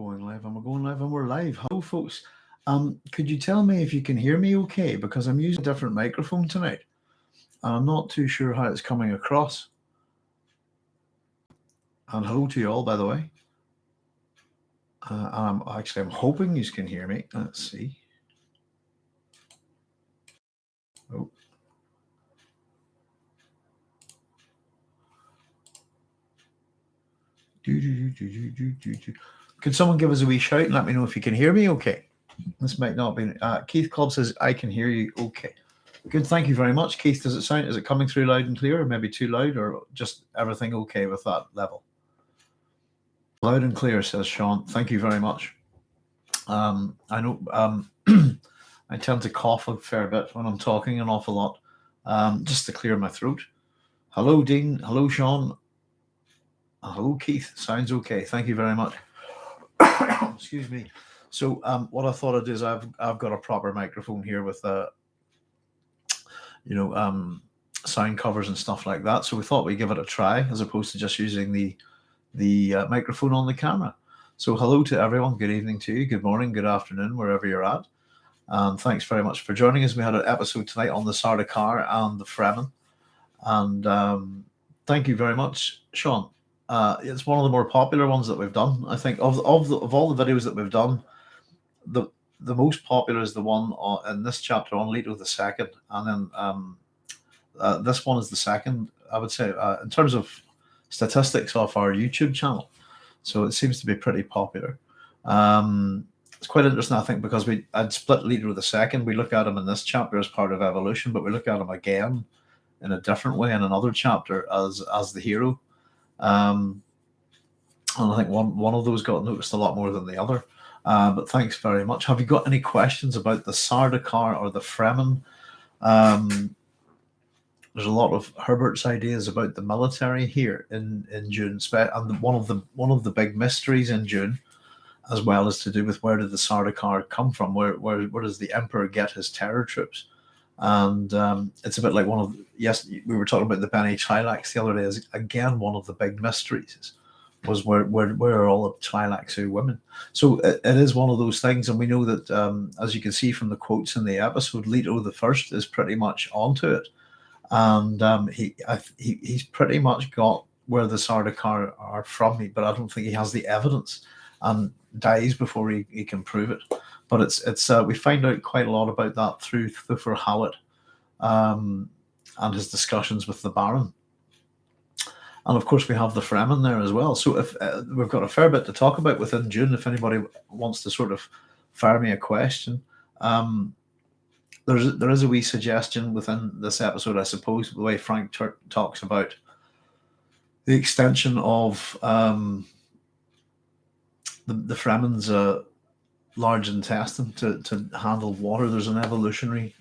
Going live, and we're going live, and we're live. Hello, folks. Could you tell me if you can hear me okay? Because I'm using a different microphone tonight, and I'm not too sure how it's coming across. And hello to you all, by the way. I'm hoping you can hear me. Let's see. Oh. Could someone give us a wee shout and let me know if you can hear me okay? This might not be... Keith Club says, I can hear you okay. Good, thank you very much. Keith, is it coming through loud and clear, or maybe too loud, or just everything okay with that level? Loud and clear, says Sean. Thank you very much. I know I tend to cough a fair bit when I'm talking an awful lot, just to clear my throat. Hello, Dean. Hello, Sean. Hello, Keith. Sounds okay. Thank you very much. Excuse me. So what I thought I'd do is I've got a proper microphone here with sound covers and stuff like that. So we thought we'd give it a try as opposed to just using the microphone on the camera. So hello to everyone. Good evening to you. Good morning. Good afternoon, wherever you're at. Thanks very much for joining us. We had an episode tonight on the Sardaukar and the Fremen. And thank you very much, Sean. It's one of the more popular ones that we've done. I think of all the videos that we've done, the most popular is the one in this chapter on Leto the second, and then this one is the second, I would say, in terms of statistics of our YouTube channel. So it seems to be pretty popular. It's quite interesting, I think, because I'd split Leto the second. We look at him in this chapter as part of evolution, but we look at him again in a different way in another chapter as the hero. And I think one of those got noticed a lot more than the other. But thanks very much. Have you got any questions about the Sardaukar or the Fremen? There's a lot of Herbert's ideas about the military here in Dune, and one of the big mysteries in Dune, as well, is to do with where did the Sardaukar come from? Where does the Emperor get his terror troops? And it's a bit like we were talking about the Bene Tleilax the other day. Is again one of the big mysteries was where are all the Tleilaxu women? So it is one of those things, and we know that as you can see from the quotes in the episode, Leto the First is pretty much onto it, and he's pretty much got where the Sardaukar are from, but I don't think he has the evidence, and dies before he can prove it. But it's we find out quite a lot about that through Thufir Hawat and his discussions with the Baron. And of course, we have the Fremen there as well. So if we've got a fair bit to talk about within Dune, if anybody wants to sort of fire me a question, there is a wee suggestion within this episode, I suppose, the way Frank talks about the extension of the Fremen's large intestine to handle water. There's an evolutionary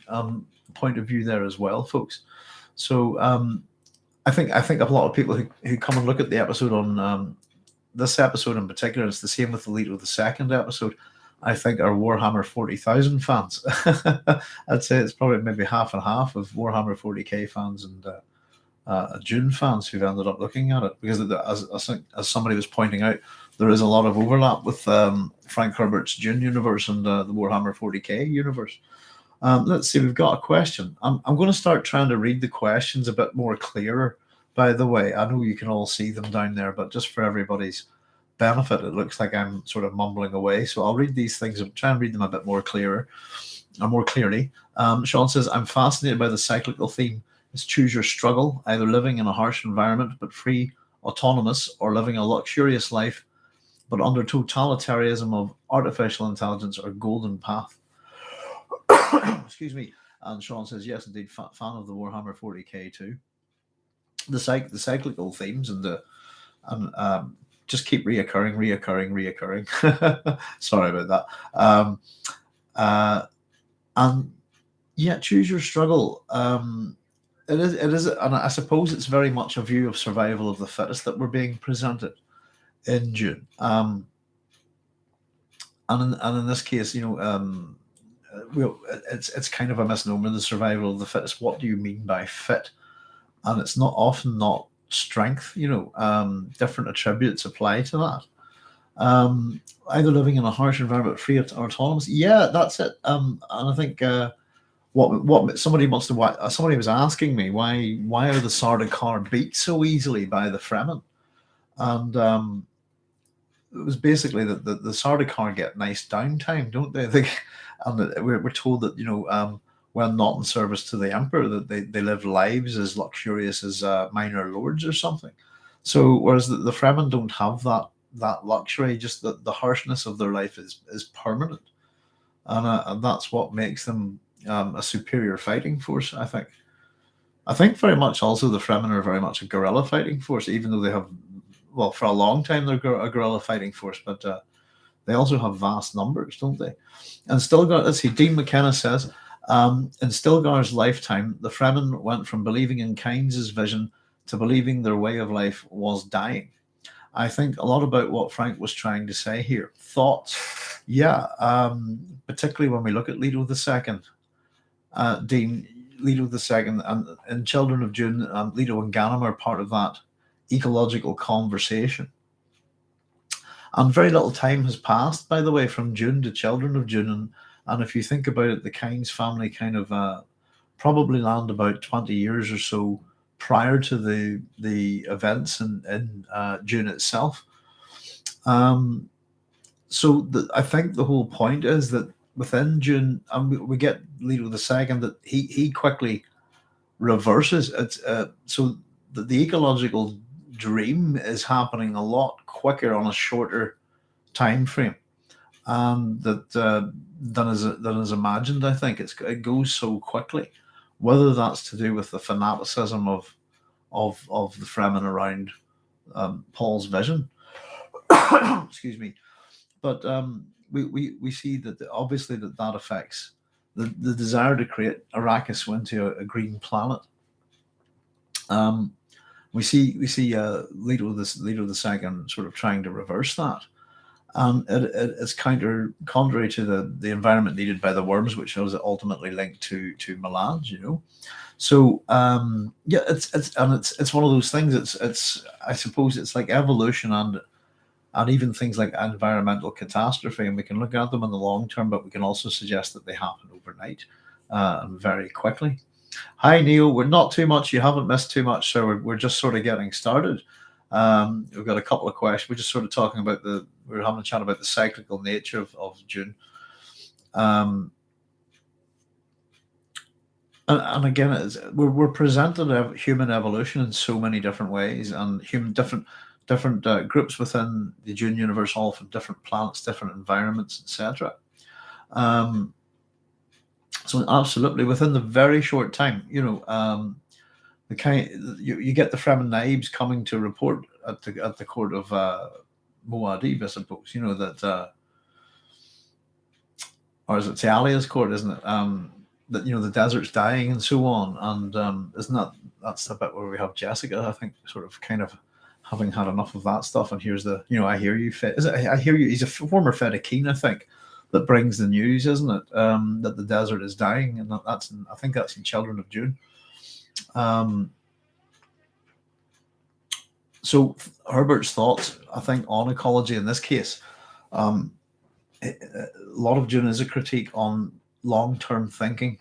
point of view there as well, folks. So I think a lot of people who come and look at the episode on this episode in particular, it's the same with the Leto the second episode, I think are Warhammer 40,000 fans. I'd say it's probably maybe half and half of Warhammer 40k fans and Dune fans who've ended up looking at it, because as somebody was pointing out, there is a lot of overlap with Frank Herbert's Dune universe and the Warhammer 40k universe. Let's see, we've got a question. I'm going to start trying to read the questions a bit more clearer, by the way. I know you can all see them down there, but just for everybody's benefit, it looks like I'm sort of mumbling away. So I'll read these things and try and read them a bit more clearly. Sean says, I'm fascinated by the cyclical theme. It's choose your struggle, either living in a harsh environment but free, autonomous, or living a luxurious life but under totalitarianism of artificial intelligence or golden path. Excuse me. And Sean says, yes, indeed, fan of the Warhammer 40k too. The cyclical themes and just keep reoccurring. Sorry about that. And yeah, choose your struggle. It is, and I suppose it's very much a view of survival of the fittest that we're being presented in Dune. And in this case, it's kind of a misnomer, the survival of the fittest. What do you mean by fit? And it's often not strength. Different attributes apply to that. Either living in a harsh environment, free or autonomous. Yeah, that's it. And I think what somebody wants to somebody was asking me why are the Sardaukar beat so easily by the Fremen, and it was basically that the Sardaukar get nice downtime, don't they? And we're told that when not in service to the emperor, that they live lives as luxurious as minor lords or something. So whereas the Fremen don't have that luxury, just the harshness of their life is permanent, and that's what makes them a superior fighting force. I think. I think very much also the Fremen are very much a guerrilla fighting force, even though they have, well, for a long time they're a guerrilla fighting force, but they also have vast numbers, don't they? And Stilgar, let's see, Dean McKenna says, in Stilgar's lifetime, the Fremen went from believing in Kynes' vision to believing their way of life was dying. I think a lot about what Frank was trying to say here. Thoughts? Yeah, particularly when we look at Leto II. Dean, Leto II, and Children of Dune, Leto and Ganem are part of that ecological conversation. And very little time has passed, by the way, from Dune to Children of Dune. And if you think about it, the Kynes family kind of probably land about 20 years or so prior to the events in Dune itself. I think the whole point is that within Dune, and we get Leto II, that he quickly reverses it. So the ecological dream is happening a lot quicker on a shorter time frame, than is imagined. I think it goes so quickly. Whether that's to do with the fanaticism of the Fremen around Paul's vision, excuse me, but we see that obviously that affects the desire to create Arrakis into a green planet. We see Leto II sort of trying to reverse that, and it's contrary to the environment needed by the worms, which was ultimately linked to melange. So yeah, it's one of those things. It's I suppose it's like evolution and even things like environmental catastrophe, and we can look at them in the long term, but we can also suggest that they happen overnight and very quickly. Hi, Neil. We're not too much. You haven't missed too much, so we're just sort of getting started. We've got a couple of questions. We're just sort of talking about we're having a chat about the cyclical nature of Dune. And again, we're presented human evolution in so many different ways, and different groups within the Dune universe, all from different planets, different environments, etc. So absolutely, within the very short time, you get the Fremen naibs coming to report at the court of Muad'Dib, I suppose. Or is it Tialia's court, isn't it? That the desert's dying and so on, and isn't that's the bit where we have Jessica, I think, sort of kind of having had enough of that stuff, and here's I hear you. I hear you. He's a former Fedakeen, I think, that brings the news, isn't it? That the desert is dying, and I think that's in Children of Dune. So Herbert's thoughts, I think, on ecology in this case. A lot of Dune is a critique on long-term thinking,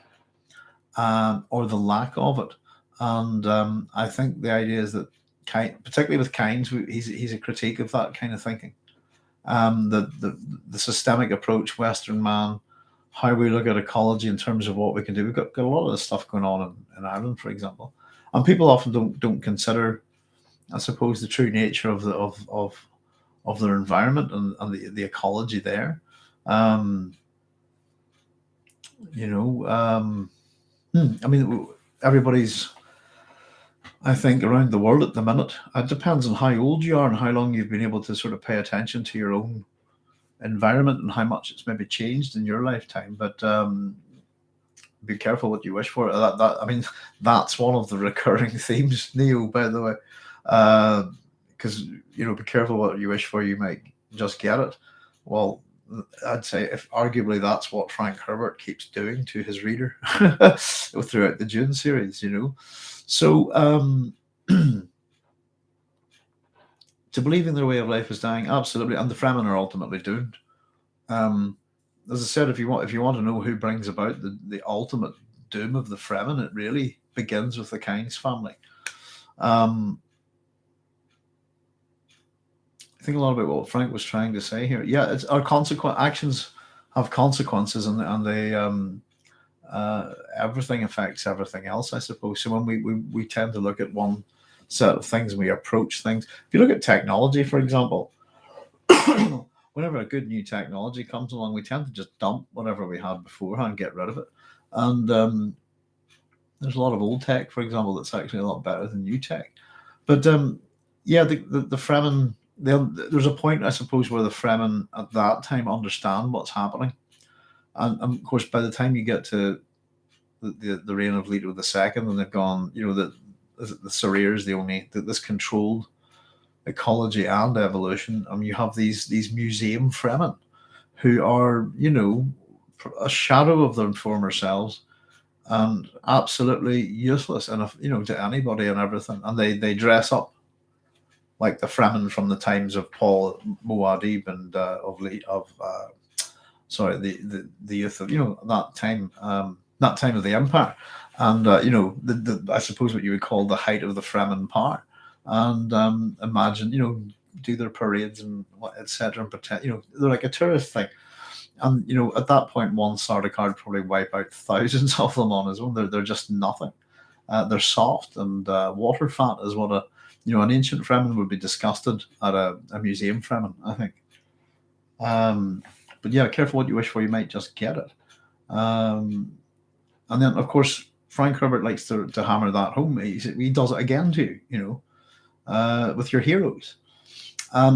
or the lack of it, and I think the idea is that, particularly with Kynes, he's a critique of that kind of thinking. The systemic approach, Western man, how we look at ecology in terms of what we can do. We've got a lot of this stuff going on in Ireland, for example, and people often don't consider, I suppose, the true nature of their environment and the ecology there. I mean, everybody's, I think, around the world at the minute. It depends on how old you are and how long you've been able to sort of pay attention to your own environment and how much it's maybe changed in your lifetime. But be careful what you wish for. I mean, that's one of the recurring themes, Neo, by the way. Because be careful what you wish for, you might just get it. Well, I'd say if arguably that's what Frank Herbert keeps doing to his reader throughout the Dune series. So to believing their way of life is dying, absolutely, and the Fremen are ultimately doomed. Um, as I said, if you want to know who brings about the ultimate doom of the Fremen, it really begins with the Kynes family. I think a lot about what Frank was trying to say here. Yeah, it's our actions have consequences, and they everything affects everything else, I suppose. So when we tend to look at one set of things and we approach things. If you look at technology, for example, whenever a good new technology comes along, we tend to just dump whatever we had beforehand, get rid of it. And there's a lot of old tech, for example, that's actually a lot better than new tech. But yeah, the Fremen, there's a point, I suppose, where the Fremen at that time understand what's happening. And of course, by the time you get to the reign of Leto II, and they've gone, the Sareer is the only, this controlled ecology and evolution. I mean, you have these museum Fremen who are, a shadow of their former selves and absolutely useless and to anybody and everything. And they dress up like the Fremen from the times of Paul Muad'Dib and the youth of that time of the empire, and I suppose what you would call the height of the Fremen power, and imagine do their parades and etc. and pretend they're like a tourist thing, and at that point one Sardaukar would probably wipe out thousands of them on his own. They're just nothing. They're soft and water fat is what an ancient Fremen would be disgusted at a museum Fremen, I think. But yeah, careful what you wish for, you might just get it. And then, of course, Frank Herbert likes to hammer that home. He does it again too, with your heroes.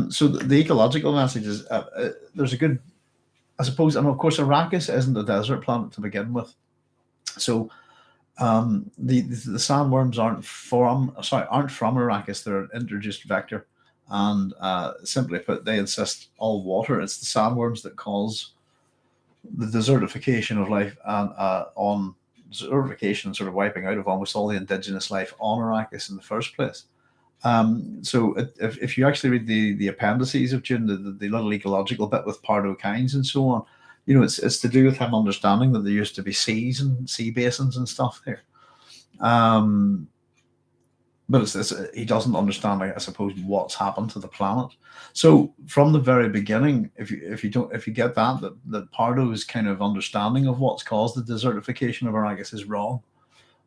So the ecological messages, there's a good, I suppose, and of course, Arrakis isn't a desert planet to begin with. So the sandworms aren't from Arrakis. They're an introduced vector. And simply put, they insist all water. It's the sandworms that cause the desertification of life and on desertification, sort of wiping out of almost all the indigenous life on Arrakis in the first place. So if you actually read the appendices of Dune, the little ecological bit with Pardo Kynes and so on, it's to do with him understanding that there used to be seas and sea basins and stuff there. But he doesn't understand, I suppose, what's happened to the planet. So from the very beginning, if you get that Pardo's kind of understanding of what's caused the desertification of Arrakis is wrong,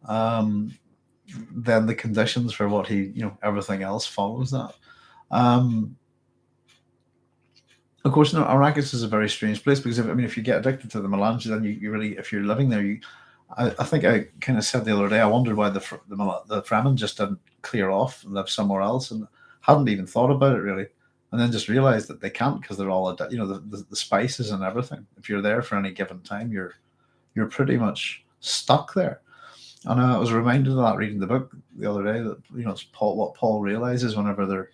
then the conditions for what everything else follows that. Of course, Arrakis is a very strange place because if you get addicted to the melange, then you really, if you're living there, I think I kind of said the other day, I wondered why the Fremen just didn't clear off and live somewhere else, and hadn't even thought about it really, and then just realized that they can't because they're all the spices and everything. If you're there for any given time, you're pretty much stuck there. And I was reminded of that reading the book the other day, that it's what Paul realizes whenever they're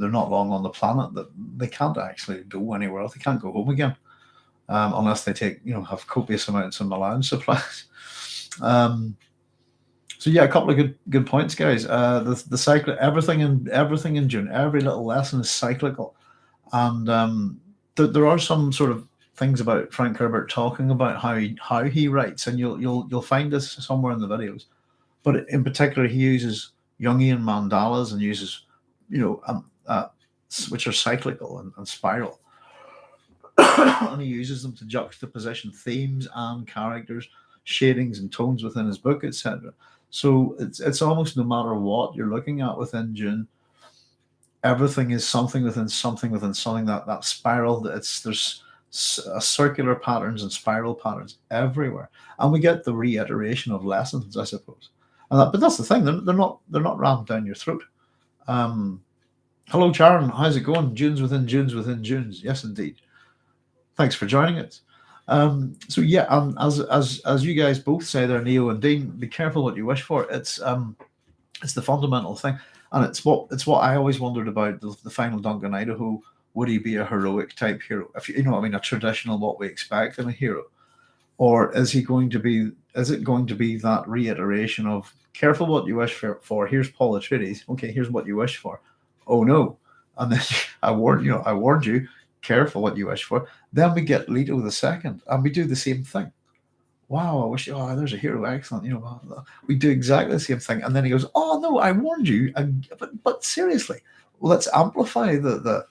not long on the planet, that they can't actually go anywhere else. They can't go home again. Unless they have copious amounts of melange supplies. So yeah, a couple of good points, guys. The cycle, everything in Dune, every little lesson is cyclical, and there are some sort of things about Frank Herbert talking about how he writes, and you'll find this somewhere in the videos. But in particular, he uses Jungian mandalas and uses which are cyclical and spiral. And he uses them to juxtaposition themes and characters, shadings and tones within his book, etc. So it's almost no matter what you're looking at within Dune, everything is something within something within something. That spiral, there's circular patterns and spiral patterns everywhere, and we get the reiteration of lessons, I suppose. But that's the thing; they're not rammed down your throat. Hello, Sharon. How's it going? Dunes within Dunes within Dunes. Yes, indeed. Thanks for joining us. So yeah, as you guys both say there, Neo and Dean, be careful what you wish for. It's the fundamental thing, and it's what I always wondered about the final Duncan Idaho. Would he be a heroic type hero? If a traditional what we expect in a hero, or is he going to be? Is it going to be that reiteration of careful what you wish for? Here's Paul Atreides. Okay, here's what you wish for. Oh no. And then I warned you, careful what you wish for. Then we get Leto the second, and we do the same thing. Wow, I wish. Oh, there's a hero, excellent. We do exactly the same thing, and then he goes, "Oh no, I warned you." But seriously, let's amplify the.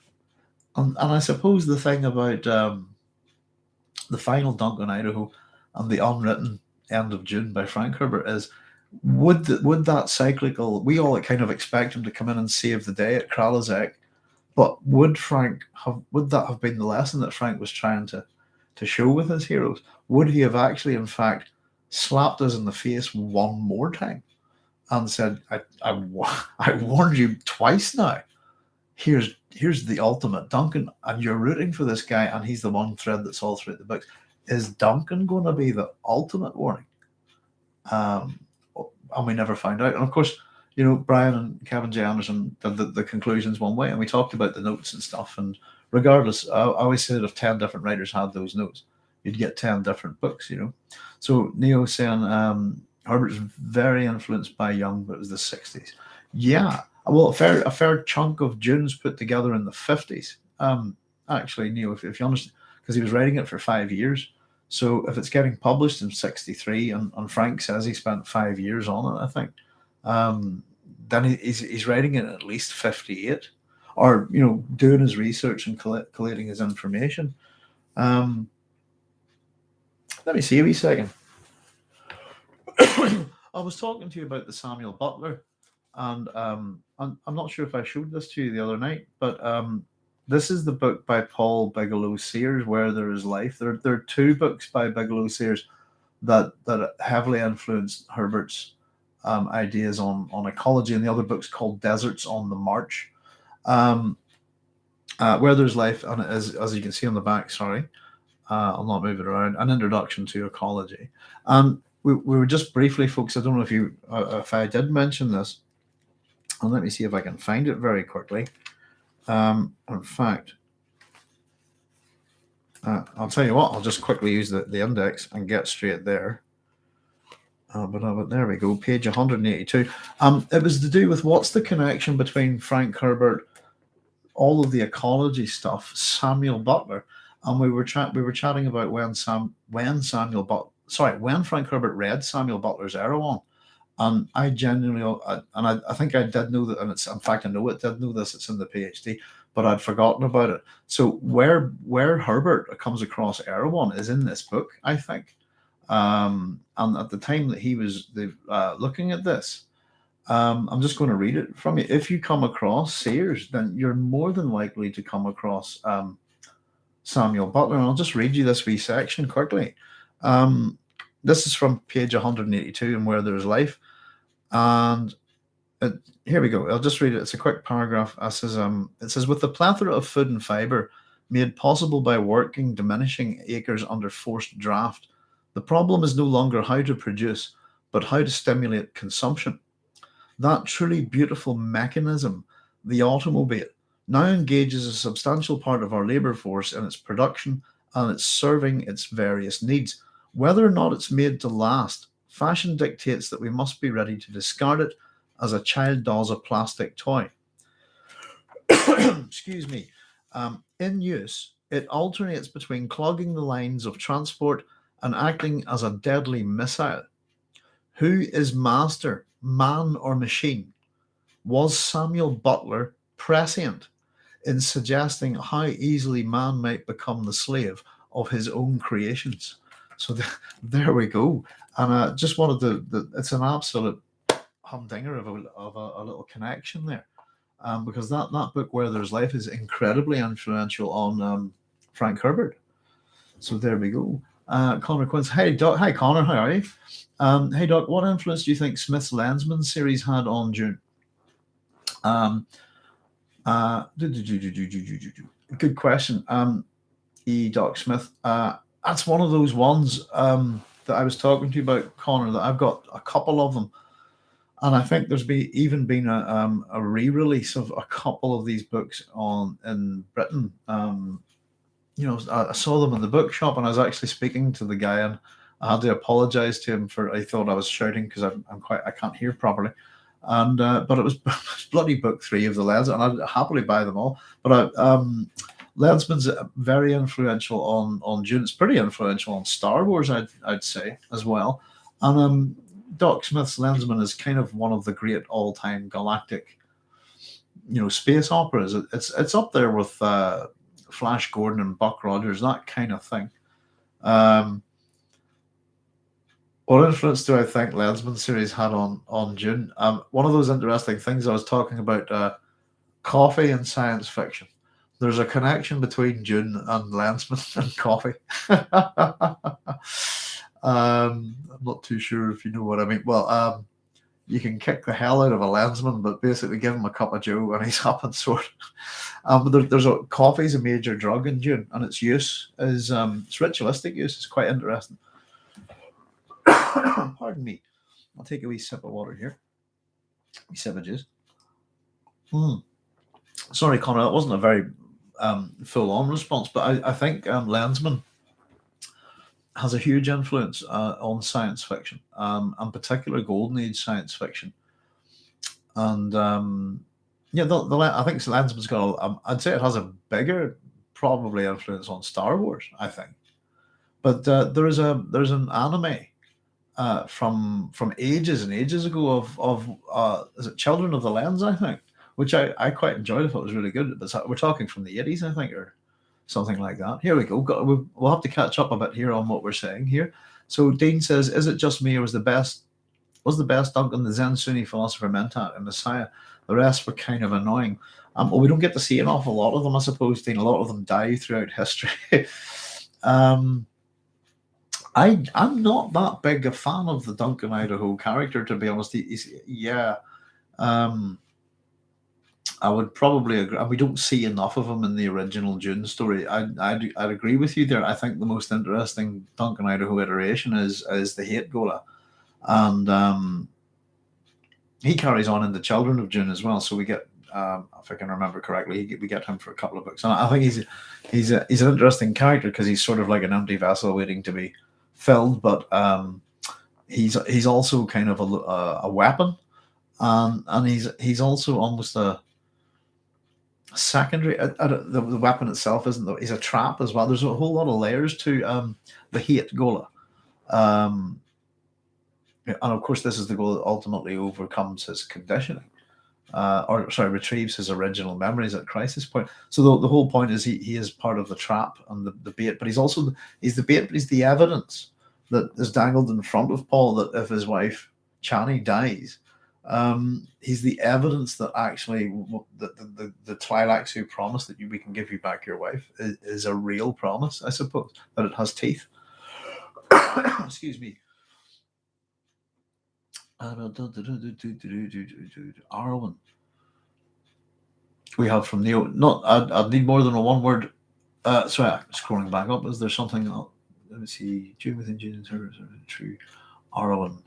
And I suppose the thing about the final dunk on Idaho and the unwritten end of Dune by Frank Herbert is, would that cyclical, we all kind of expect him to come in and save the day at Kralazek, but would that have been the lesson that Frank was trying to show with his heroes? Would he have actually, in fact, slapped us in the face one more time and said, I warned you twice now. Here's the ultimate Duncan, and you're rooting for this guy, and he's the one thread that's all throughout the books. Is Duncan going to be the ultimate warning? And we never find out. And of course, Brian and Kevin J. Anderson did the conclusions one way, and we talked about the notes and stuff. And regardless, I always said if 10 different writers had those notes, you'd get 10 different books, So Neo saying Herbert's very influenced by Young, but it was the 60s. Yeah. Well, a fair chunk of Dune's put together in the 50s. Actually, Neo, if you understand, because he was writing it for 5 years. So if it's getting published in 63, and Frank says he spent 5 years on it, I think, then he's writing it at least 58, or doing his research and collating his information. Let me see a wee second. I was talking to you about the Samuel Butler, and I'm not sure if I showed this to you the other night, but this is the book by Paul Bigelow Sears, Where There Is Life. There are two books by Bigelow Sears that heavily influenced Herbert's ideas on ecology, and the other book's called Deserts on the March. Where There's Life, and it is, as you can see on the back, I'll not move it around, an introduction to ecology. And we were just briefly, folks, I don't know if I did mention this, and let me see if I can find it very quickly. In fact, I'll tell you what, I'll just quickly use the index and get straight there. But there we go, page 182. It was to do with what's the connection between Frank Herbert, all of the ecology stuff, Samuel Butler, and we were chatting about when Frank Herbert read Samuel Butler's Erewhon. And I genuinely, I think I did know that, and it's, in fact, I know it did know this, it's in the PH.D, but I'd forgotten about it. So where Herbert comes across Erewhon is in this book, I think. And at the time that he was looking at this, I'm just going to read it from you. If you come across Sears, then you're more than likely to come across Samuel Butler. And I'll just read you this wee section quickly. This is from page 182 in Where There's Life. And here we go. I'll just read it. It's a quick paragraph. It says, with the plethora of food and fiber made possible by working diminishing acres under forced draft, the problem is no longer how to produce, but how to stimulate consumption. That truly beautiful mechanism, the automobile, now engages a substantial part of our labor force in its production, and it's serving its various needs. Whether or not it's made to last, fashion dictates that we must be ready to discard it as a child does a plastic toy. Excuse me. In use, it alternates between clogging the lines of transport and acting as a deadly missile. Who is master, man or machine? Was Samuel Butler prescient in suggesting how easily man might become the slave of his own creations? So there we go. And I just wanted it's an absolute humdinger of a little connection there. Because that book, Where There's Life, is incredibly influential on Frank Herbert. So there we go. Connor Quince. Hey, Doc. Hi, Connor. How are you? Hey, Doc. What influence do you think Smith's Landsman series had on Dune? Good question. Doc Smith. That's one of those ones that I was talking to you about, Connor, that I've got a couple of them. And I think there's even been a re-release of a couple of these books in Britain. I saw them in the bookshop, and I was actually speaking to the guy, and I had to apologize to him for, I thought I was shouting because I can't hear properly. and but it was bloody book 3 of the Lens, and I'd happily buy them all. But Landsman's very influential on Dune. It's pretty influential on Star Wars, I'd say as well. And Doc Smith's Landsman is kind of one of the great all-time galactic, space operas. It's up there with Flash Gordon and Buck Rogers, that kind of thing. What influence do I think Landsman series had on Dune? One of those interesting things I was talking about, coffee and science fiction. There's a connection between Dune and Landsman and coffee. I'm not too sure if you know what I mean. Well, you can kick the hell out of a Landsman, but basically give him a cup of Joe and he's up and sort. But coffee's a major drug in Dune, and its use is its ritualistic use is quite interesting. Pardon me. I'll take a wee sip of water here. A wee sip of juice. Sorry, Connor, that wasn't a very full-on response, but I think Landsman has a huge influence on science fiction, and particular Golden Age science fiction. And I think Landsman's got. I'd say it has a bigger, probably, influence on Star Wars. I think, but there's an anime from ages and ages ago of is it Children of the Lens, I think, which I quite enjoyed. I thought it was really good. But we're talking from the 80s, I think, or something like that. Here we go. We'll have to catch up a bit here on what we're saying here. So Dean says, is it just me, or was the best Duncan the Zen Sunni philosopher Mentat and Messiah? The rest were kind of annoying. Well, we don't get to see an awful lot of them, I suppose, Dean. A lot of them die throughout history. I'm not that big a fan of the Duncan Idaho character, to be honest. I would probably agree. We don't see enough of him in the original Dune story. I'd agree with you there. I think the most interesting Duncan Idaho iteration is the Hate Gola, and he carries on in the Children of Dune as well. So we get, if I can remember correctly, we get him for a couple of books, and I think he's an interesting character because he's sort of like an empty vessel waiting to be filled, but he's also kind of a weapon, and he's also almost a secondary. The weapon itself isn't, though. He's a trap as well. There's a whole lot of layers to the Hate Gola, and of course this is the goal that ultimately overcomes his conditioning, retrieves his original memories at crisis point. So the whole point is he is part of the trap and the bait, but he's the bait, but he's the evidence that is dangled in front of Paul that if his wife Chani dies, he's the evidence that actually the Twi'leks who promised that we can give you back your wife is a real promise, I suppose, that it has teeth. Excuse me. Arwen. We have from Neo. I'd need more than a one word. Sorry, I'm scrolling back up. Is there something? Let me see. Dune within Dune, true. Arwen.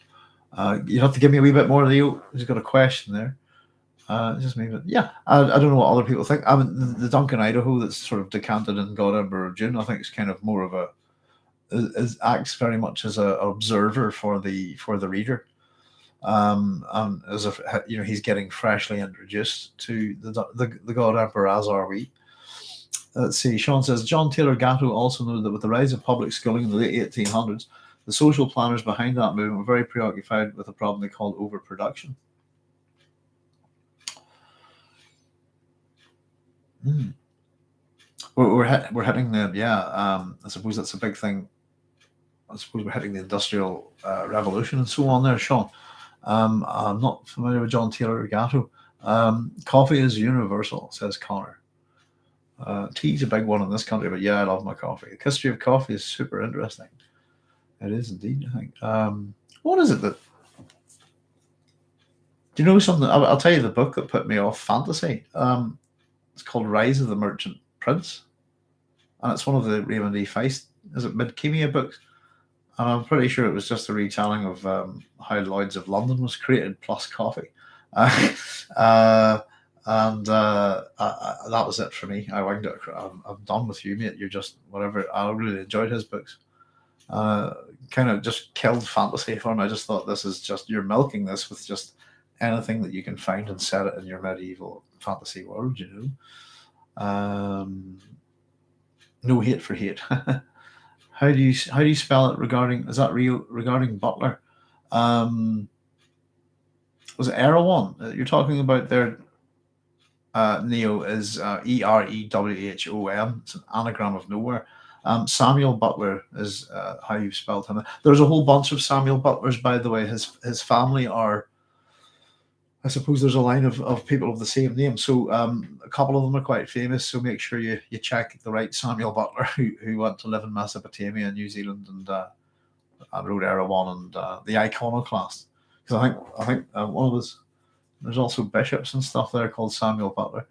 You have to give me a wee bit more, Leo. He's got a question there. Just maybe, yeah. I don't know what other people think. I mean, the Duncan Idaho that's sort of decanted in God Emperor of Dune, I think it's kind of more of acts very much as an observer for the reader, and as if he's getting freshly introduced to the God Emperor, as are we. Let's see. Sean says John Taylor Gatto also knew that with the rise of public schooling in the late 1800s. The social planners behind that movement were very preoccupied with a problem they called overproduction. We're hitting the I suppose that's a big thing. I suppose we're hitting the industrial revolution and so on there, Sean. I'm not familiar with John Taylor Gatto. Coffee is universal, says Connor. Tea's a big one in this country, but yeah, I love my coffee. The history of coffee is super interesting. It is indeed, I think. What is it that... Do you know something? I'll tell you the book that put me off fantasy. It's called Rise of the Merchant Prince. And it's one of the Raymond E. Feist, is it Midkemia books? And I'm pretty sure it was just a retelling of how Lloyd's of London was created, plus coffee. That was it for me. I winged it. I'm done with you, mate. You're just whatever. I really enjoyed his books. Kind of just killed fantasy for me. I just thought this is just, you're milking this with just anything that you can find and set it in your medieval fantasy world. No hate for hate. How do you spell it regarding? Is that real regarding Butler? Um, was it Erewhon you're talking about there? Neo is Erewhon. It's an anagram of nowhere. Samuel Butler is how you spelled him. There's a whole bunch of Samuel Butlers, by the way. His family are, I suppose there's a line of people of the same name. So a couple of them are quite famous. So make sure you check the right Samuel Butler who went to live in Mesopotamia and New Zealand and wrote Erewhon and the Iconoclast. Because I think one of his, there's also bishops and stuff there called Samuel Butler.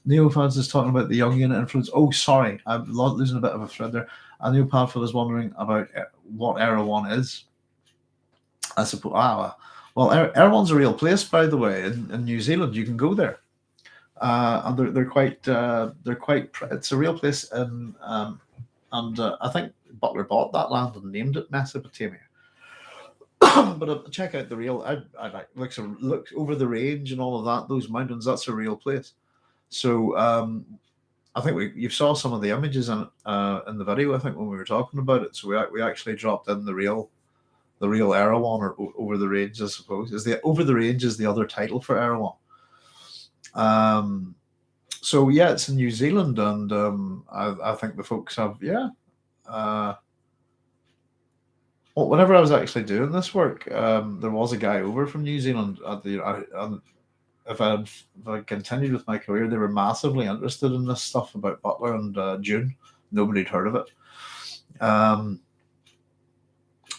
Neophads is talking about the Jungian influence. Oh, sorry, I'm losing a bit of a thread there. And Neopad is wondering about what Erewhon is. I suppose. Well, Erewhon's a real place, by the way, in New Zealand. You can go there, and they're quite. It's a real place, and I think Butler bought that land and named it Mesopotamia. But check out the real. I like look over the range and all of that. Those mountains. That's a real place. So I think you saw some of the images in the video. I think when we were talking about it. So we actually dropped in the real Erewhon or Over the Range, I suppose. Is the Over the Range is the other title for Erewhon. So yeah, it's in New Zealand, and I think the folks have well, whenever I was actually doing this work, there was a guy over from New Zealand at the. If I continued with my career, they were massively interested in this stuff about Butler and Dune. Nobody'd heard of it.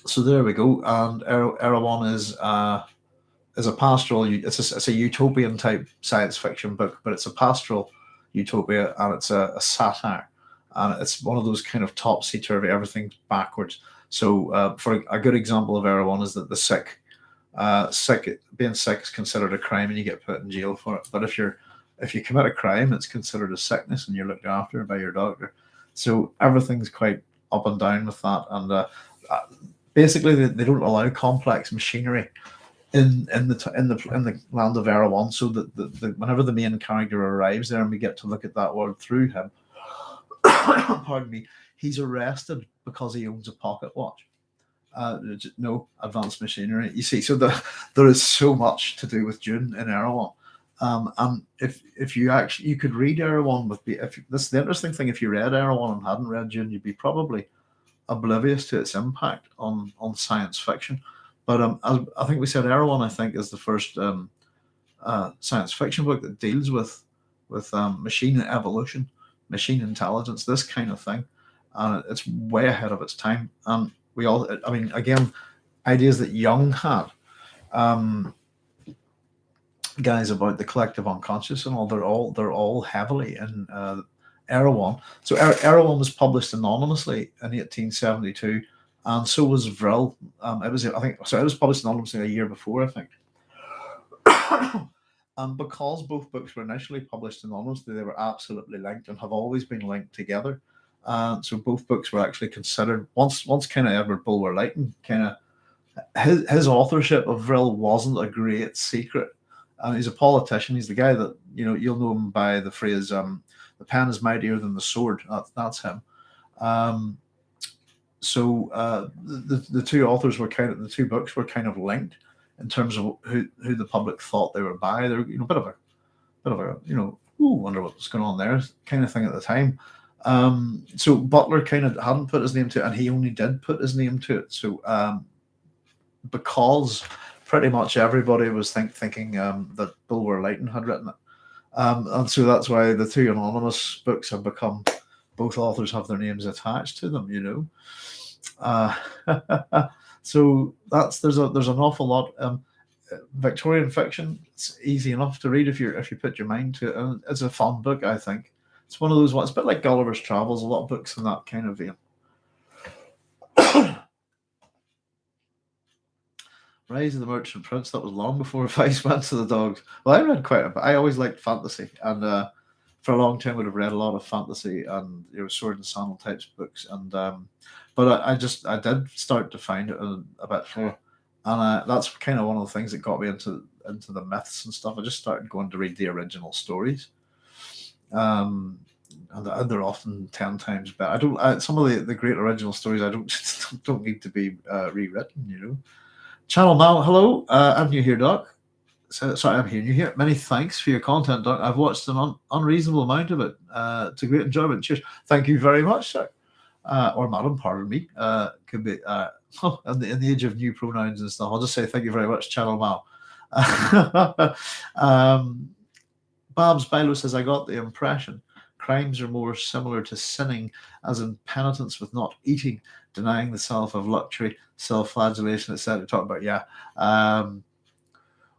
So there we go. And Erewhon is a pastoral. It's a utopian type science fiction book, but it's a pastoral utopia, and it's a satire, and it's one of those kind of topsy turvy, everything's backwards. So for a good example of Erewhon is that the sick. Being sick is considered a crime and you get put in jail for it. But if you commit a crime, it's considered a sickness and you're looked after by your doctor. So everything's quite up and down with that. And basically, they don't allow complex machinery in the land of Erewhon. So that whenever the main character arrives there and we get to look at that world through him, pardon me, he's arrested because he owns a pocket watch. No advanced machinery. You see, so there is so much to do with Dune in Erewhon. And if you could read Erewhon this is the interesting thing. If you read Erewhon and hadn't read Dune, you'd be probably oblivious to its impact on science fiction. But I think we said Erewhon, I think, is the first science fiction book that deals with machine evolution, machine intelligence, this kind of thing, and it's way ahead of its time. Again, ideas that Jung had, guys, about the collective unconscious and all. They're all heavily in Erewhon. So Erewhon was published anonymously in 1872, and so was Vril. It was published anonymously a year before, I think. And because both books were initially published anonymously, they were absolutely linked and have always been linked together. So both books were actually considered once kind of Edward Bulwer-Lytton kind of his authorship of Vril wasn't a great secret. He's a politician. He's the guy that you'll know him by the phrase "the pen is mightier than the sword." That's him. So the two authors were the two books were kind of linked in terms of who the public thought they were by. They're bit of a wonder what's going on there kind of thing at the time. So Butler kind of hadn't put his name to it, and he only did put his name to it. So because pretty much everybody was thinking that Bulwer-Lytton had written it, and so that's why the two anonymous books have become, both authors have their names attached to them. So there's an awful lot. Victorian fiction, it's easy enough to read if you put your mind to it, and it's a fun book, I think. It's one of those ones, a bit like Gulliver's Travels, a lot of books in that kind of vein. Rise of the Merchant Prince, that was long before Vice went to the dogs. Well, I read quite a bit. I always liked fantasy, and for a long time would have read a lot of fantasy and sword and sandal types books. And but I did start to find it a bit, and that's kind of one of the things that got me into into the myths and stuff, I just started going to read the original stories. And they're often 10 times better. Some of the great original stories I don't need to be rewritten. Channel Mal, hello. I'm new here, Doc. Sorry, I'm hearing you here. Many thanks for your content, Doc. I've watched an unreasonable amount of it. It's a great enjoyment. Cheers. Thank you very much, sir. Or madam, pardon me. Could be in the age of new pronouns and stuff. I'll just say thank you very much, Channel Mal. Babs Bilo says, I got the impression crimes are more similar to sinning, as in penitence with not eating, denying the self of luxury, self-flagellation, etc. Talk about, yeah.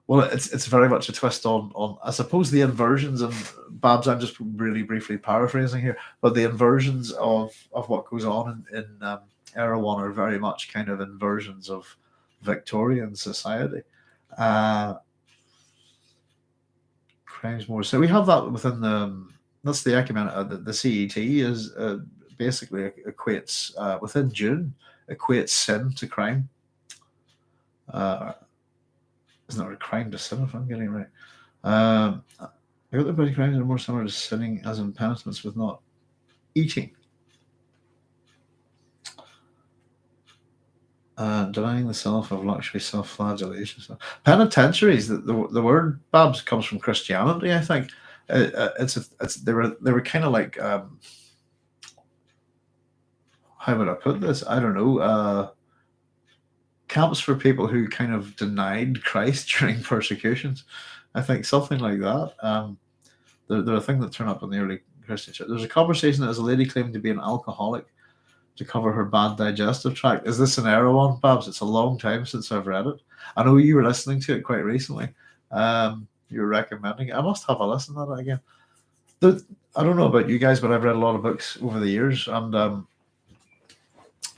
Well, it's very much a twist on I suppose the inversions, and Babs, I'm just really briefly paraphrasing here, but the inversions of what goes on in Erewhon are very much kind of inversions of Victorian society. Crimes more. So we have that within that's the ecumen. The CET is basically equates within Dune, equates sin to crime. Isn't that a crime to sin, if I'm getting it right? I got the body crimes are more similar to sinning, as in penitence with not eating. Denying the self of luxury, self-flagellation. Penitentiaries. The word Babs comes from Christianity, I think. They were kind of like how would I put this? I don't know. Camps for people who kind of denied Christ during persecutions. I think something like that. They're a thing that turned up in the early Christian church. There's a conversation that as a lady claimed to be an alcoholic to cover her bad digestive tract. Is this an Erewhon, Babs? It's a long time since I've read it. I know you were listening to it quite recently. You were recommending it. I must have a listen to that again. I don't know about you guys, but I've read a lot of books over the years, and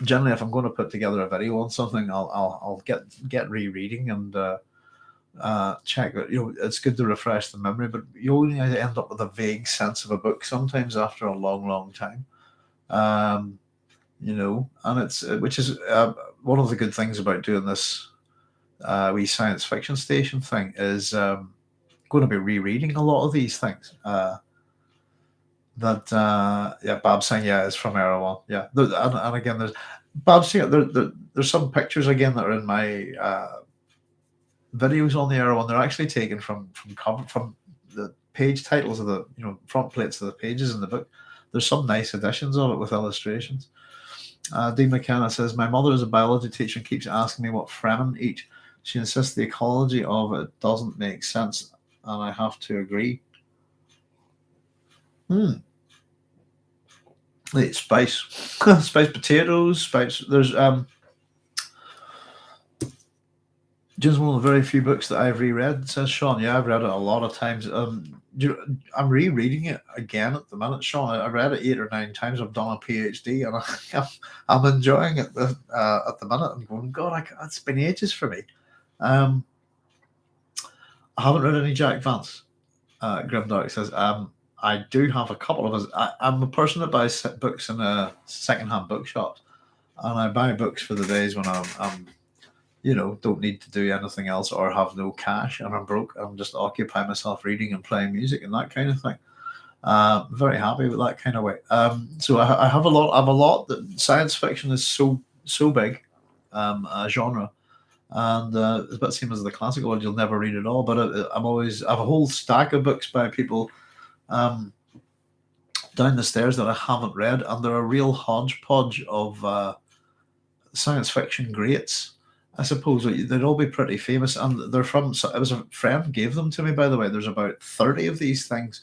generally, if I'm going to put together a video on something, I'll get rereading and check it. It's good to refresh the memory, but you only end up with a vague sense of a book sometimes after a long time. And it's which is one of the good things about doing this wee science fiction station thing is going to be rereading a lot of these things. Bab's saying it's from Erewhon. Yeah, and again, there's Bab's saying there's some pictures again that are in my videos on the Erewhon. They're actually taken from the page titles of the front plates of the pages in the book. There's some nice editions of it with illustrations. Dean McKenna says, my mother is a biology teacher and keeps asking me what Fremen eat. She insists the ecology of it doesn't make sense, and I have to agree. They eat spice, spiced potatoes, spice. There's Dune's one of the very few books that I've reread, says Sean. Yeah, I've read it a lot of times. I'm rereading it again at the minute, Sean. I read it 8 or 9 times. I've done a PH.D. and I'm enjoying it at the minute. I'm going, God, it's been ages for me. I haven't read any Jack Vance. Grimdark says, I do have a couple of us. I'm a person that buys books in a secondhand bookshop, and I buy books for the days when I'm don't need to do anything else or have no cash and I'm broke. I'm just occupy myself reading and playing music and that kind of thing. Very happy with that kind of way. So I have a lot. That science fiction is so big a genre, and it's about the same as the classical one. You'll never read it all, but I have a whole stack of books by people down the stairs that I haven't read, and they're a real hodgepodge of science fiction greats. I suppose they'd all be pretty famous, and they're from. It was a friend gave them to me, by the way. There's about 30 of these things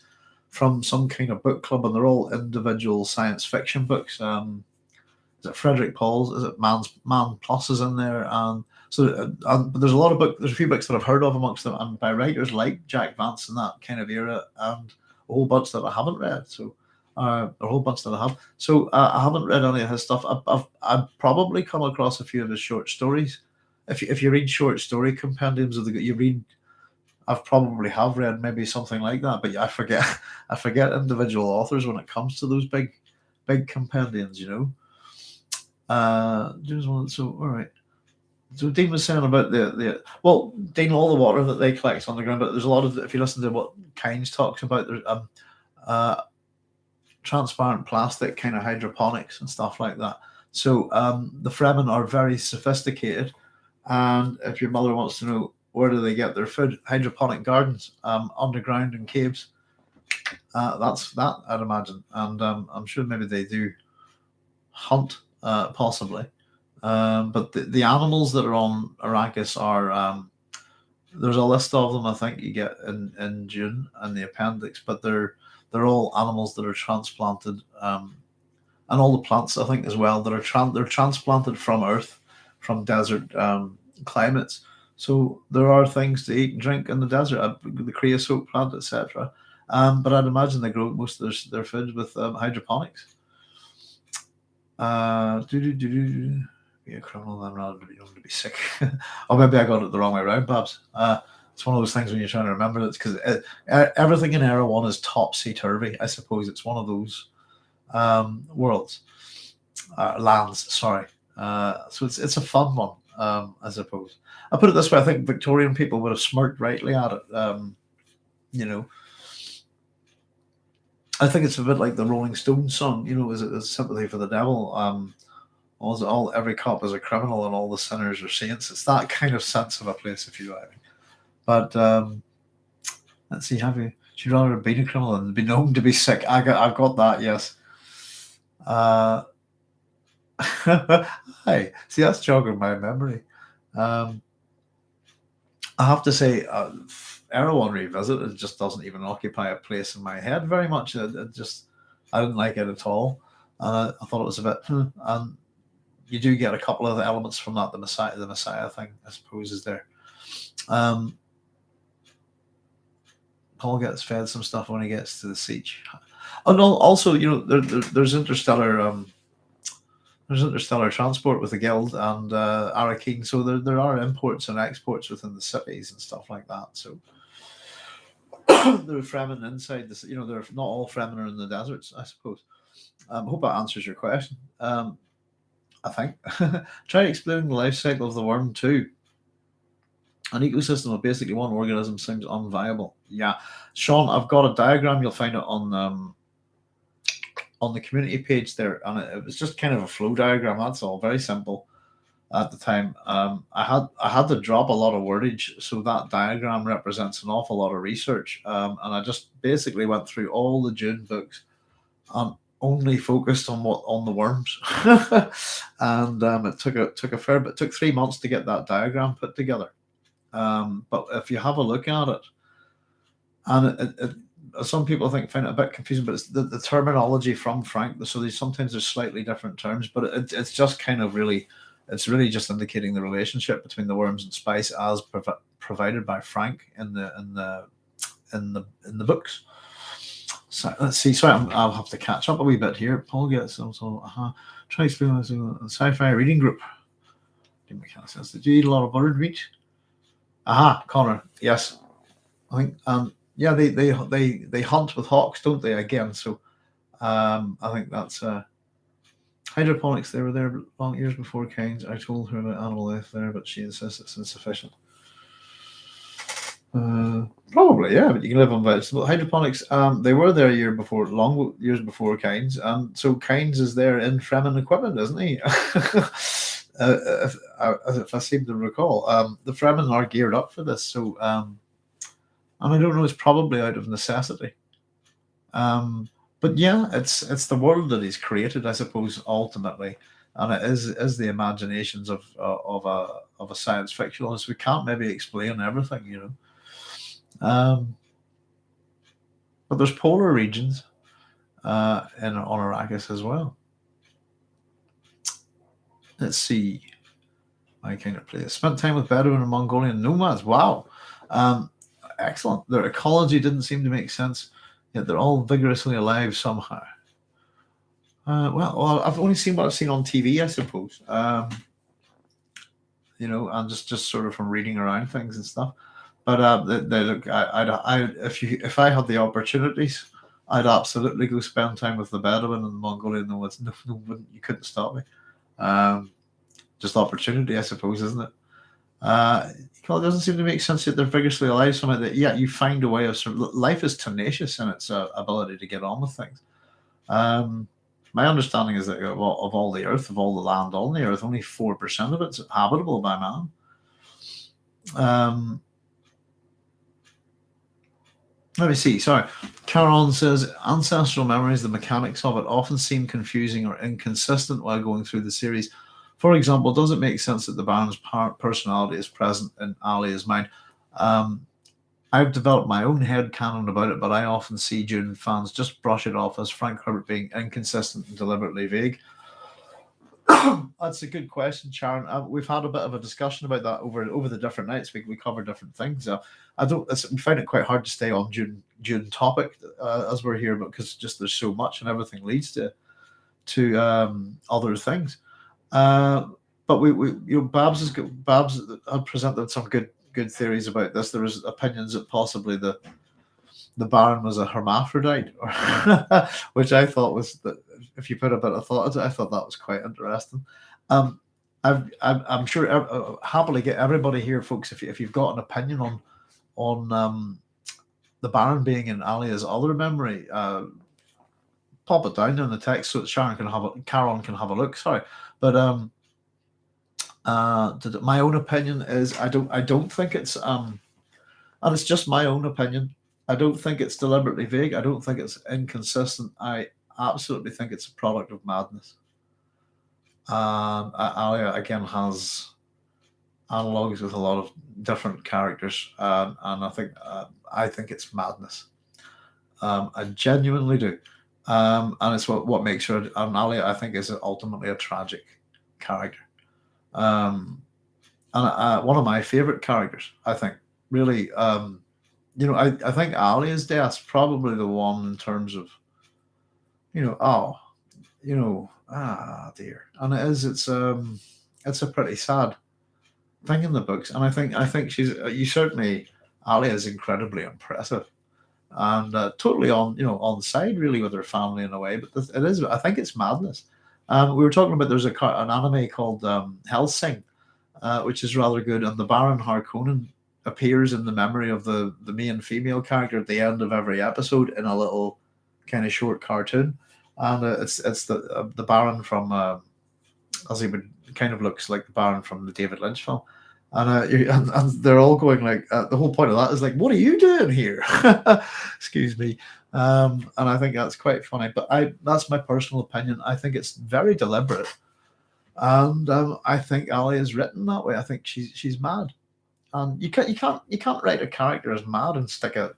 from some kind of book club, and they're all individual science fiction books. Is it Frederick Paul's? Is it Man Plus is in there, and so but there's a lot of books. There's a few books that I've heard of amongst them, and by writers like Jack Vance in that kind of era, and a whole bunch that I haven't read. So. A whole bunch that I have. So I haven't read any of his stuff. I've probably come across a few of his short stories. If you read short story compendiums I've probably have read maybe something like that, but I forget individual authors when it comes to those big compendiums, So all right. So Dean was saying about well, Dean, all the water that they collect on the ground, but there's a lot of, if you listen to what Kynes talks about, there's uh, transparent plastic kind of hydroponics and stuff like that. So the Fremen are very sophisticated, and if your mother wants to know where do they get their food, hydroponic gardens underground in caves. That's that, I'd imagine, and I'm sure maybe they do hunt, possibly. But the animals that are on Arrakis are there's a list of them. I think you get in Dune and the appendix, but they're all animals that are transplanted, and all the plants I think as well that are they're transplanted from Earth, from desert climates. So there are things to eat and drink in the desert, the creosote plant, etc. But I'd imagine they grow most of their food with hydroponics. Be a criminal then rather than to be sick. Or maybe I got it the wrong way around, Babs. It's one of those things when you're trying to remember it, because everything in Era 1 is topsy-turvy. I suppose it's one of those worlds. Lands, sorry. So it's a fun one, I suppose. I put it this way, I think Victorian people would have smirked rightly at it. I think it's a bit like the Rolling Stones song, is it Sympathy for the Devil? Every cop is a criminal and all the sinners are saints. It's that kind of sense of a place, if you like. But let's see, she'd rather have been a criminal than be known to be sick. I've got that, yes. Hi, see, that's jogging my memory. I have to say, Erewhon Revisited just doesn't even occupy a place in my head very much. I didn't like it at all. I thought it was a bit, and you do get a couple of elements from that. The Messiah thing, I suppose, is there. Paul gets fed some stuff when he gets to the siege. And also, there's interstellar transport with the guild and Arrakis, so there are imports and exports within the cities and stuff like that. So there are Fremen inside this. They're not all Fremen are in the deserts, I suppose. I hope that answers your question. I think. Try explaining the life cycle of the worm too. An ecosystem of basically one organism seems unviable. Yeah, Sean, I've got a diagram. You'll find it on the community page there, and it was just kind of a flow diagram. That's all, very simple. At the time, I had to drop a lot of wordage, so that diagram represents an awful lot of research. And I just basically went through all the Dune books and only focused on the worms. And it took a fair bit. It took 3 months to get that diagram put together. But if you have a look at it, and some people find it a bit confusing, but it's the terminology from Frank. So sometimes there's slightly different terms, but it's just kind of really, it's really just indicating the relationship between the worms and spice as provided by Frank in the books. So let's see. Sorry, I'll have to catch up a wee bit here. Paul gets also try explaining this sci-fi reading group. Didn't make any sense. Did you eat a lot of buttered meat? Connor. Yes, I think. Yeah, they hunt with hawks, don't they? Again, so I think that's hydroponics. They were there long years before Kynes. I told her about animal life there, but she insists it's insufficient. Probably, yeah, but you can live on vegetables. Hydroponics, they were there long years before Kynes, and so Kynes is there in Fremen equipment, isn't he? If I seem to recall, the Fremen are geared up for this, so and I don't know, it's probably out of necessity. But yeah, it's the world that he's created, I suppose, ultimately, and it is the imaginations of a science fictionalist. We can't maybe explain everything, but there's polar regions on Arrakis as well. Let's see. My kind of place. Spent time with Bedouin and Mongolian nomads. Wow. Excellent. Their ecology didn't seem to make sense, yet they're all vigorously alive somehow. Well, I've only seen what I've seen on TV, I suppose. And just sort of from reading around things and stuff. But they look. If I had the opportunities, I'd absolutely go spend time with the Bedouin and the Mongolian nomads. No, you couldn't stop me. just opportunity, I suppose, isn't it? It doesn't seem to make sense that they're vigorously alive. Something that, yeah, you find a way of life is tenacious in its ability to get on with things. My understanding is that of all the Earth, of all the land on the Earth, only 4% of it's habitable by man. Let me see. Sorry. Caron says ancestral memories, the mechanics of it often seem confusing or inconsistent while going through the series. For example, does it make sense that the Baron's personality is present in Alia's mind? I've developed my own headcanon about it, but I often see Dune fans just brush it off as Frank Herbert being inconsistent and deliberately vague. That's a good question, Sharon. We've had a bit of a discussion about that over the different nights. We cover different things. We find it quite hard to stay on Dune topic as we're here, because just there's so much and everything leads to other things. But Babs had presented some good theories about this. There was opinions that possibly the Baron was a hermaphrodite, which I thought was, if you put a bit of thought into it, I thought that was quite interesting. I'm sure happily get everybody here, folks. If you've got an opinion on the Baron being in Alia's other memory, pop it down in the text so that Caron can have a look. Sorry, but my own opinion is I don't think it's and it's just my own opinion. I don't think it's deliberately vague. I don't think it's inconsistent. I absolutely think it's a product of madness. Alia again has analogues with a lot of different characters, and I think it's madness. I genuinely do, and it's what makes her. And Alia, I think, is ultimately a tragic character, and one of my favorite characters. I think really. I think Alia's death's probably the one in terms of, dear. And it's a pretty sad thing in the books. And I think she's certainly, Alia is incredibly impressive and totally on side really with her family in a way. But I think it's madness. We were talking about, there's an anime called Hellsing, which is rather good. And the Baron Harkonnen appears in the memory of the main female character at the end of every episode in a little kind of short cartoon, and it's the Baron from as he would kind of looks like the Baron from the David Lynch film, and they're all going like the whole point of that is like, what are you doing here? Excuse me. And I think that's quite funny, but that's my personal opinion. I think it's very deliberate, and I think Ali is written that way. I think she's mad. And you can't write a character as mad and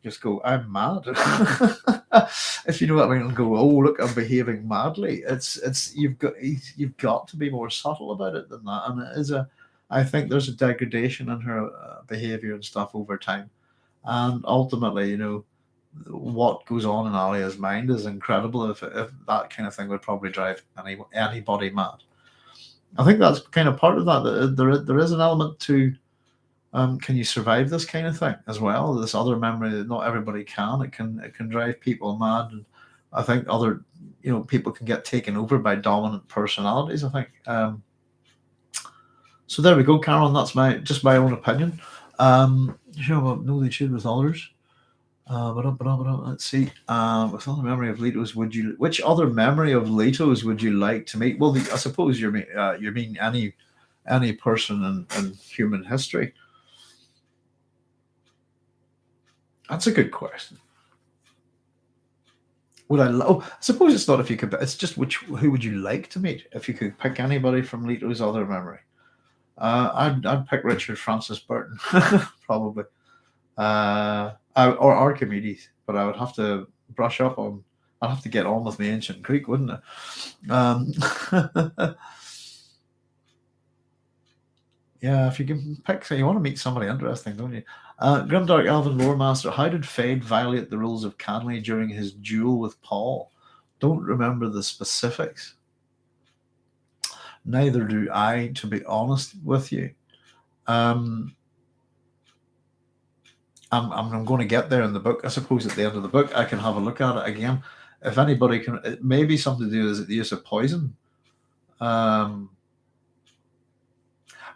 just go, I'm mad. If you know what I mean, and go, oh look, I'm behaving madly. You've got to be more subtle about it than that. And I think there's a degradation in her behavior and stuff over time. And ultimately, what goes on in Alia's mind is incredible. If that kind of thing would probably drive anybody mad. I think that's kind of part of that. There is an element to. Can you survive this kind of thing as well? This other memory that not everybody can. It can drive people mad, and I think other people can get taken over by dominant personalities. I think. So there we go, Carol. That's my own opinion. No, they should with others. Let's see. With other memory of Leto's, which other memory of Leto's would you like to meet? Well, I suppose you mean any person in human history. That's a good question. I suppose it's not if you could. It's just who would you like to meet if you could pick anybody from Leto's other memory. I'd pick Richard Francis Burton probably, or Archimedes. But I would have to brush up on. I'd have to get on with my ancient Greek, wouldn't I? Yeah, if you can pick, so you want to meet somebody interesting, don't you? Grimdark Elven Loremaster, how did Fade violate the rules of Canley during his duel with Paul? Don't remember the specifics. Neither do I, to be honest with you. I'm going to get there in the book. I suppose at the end of the book, I can have a look at it again. If anybody can, it may be something to do with the use of poison.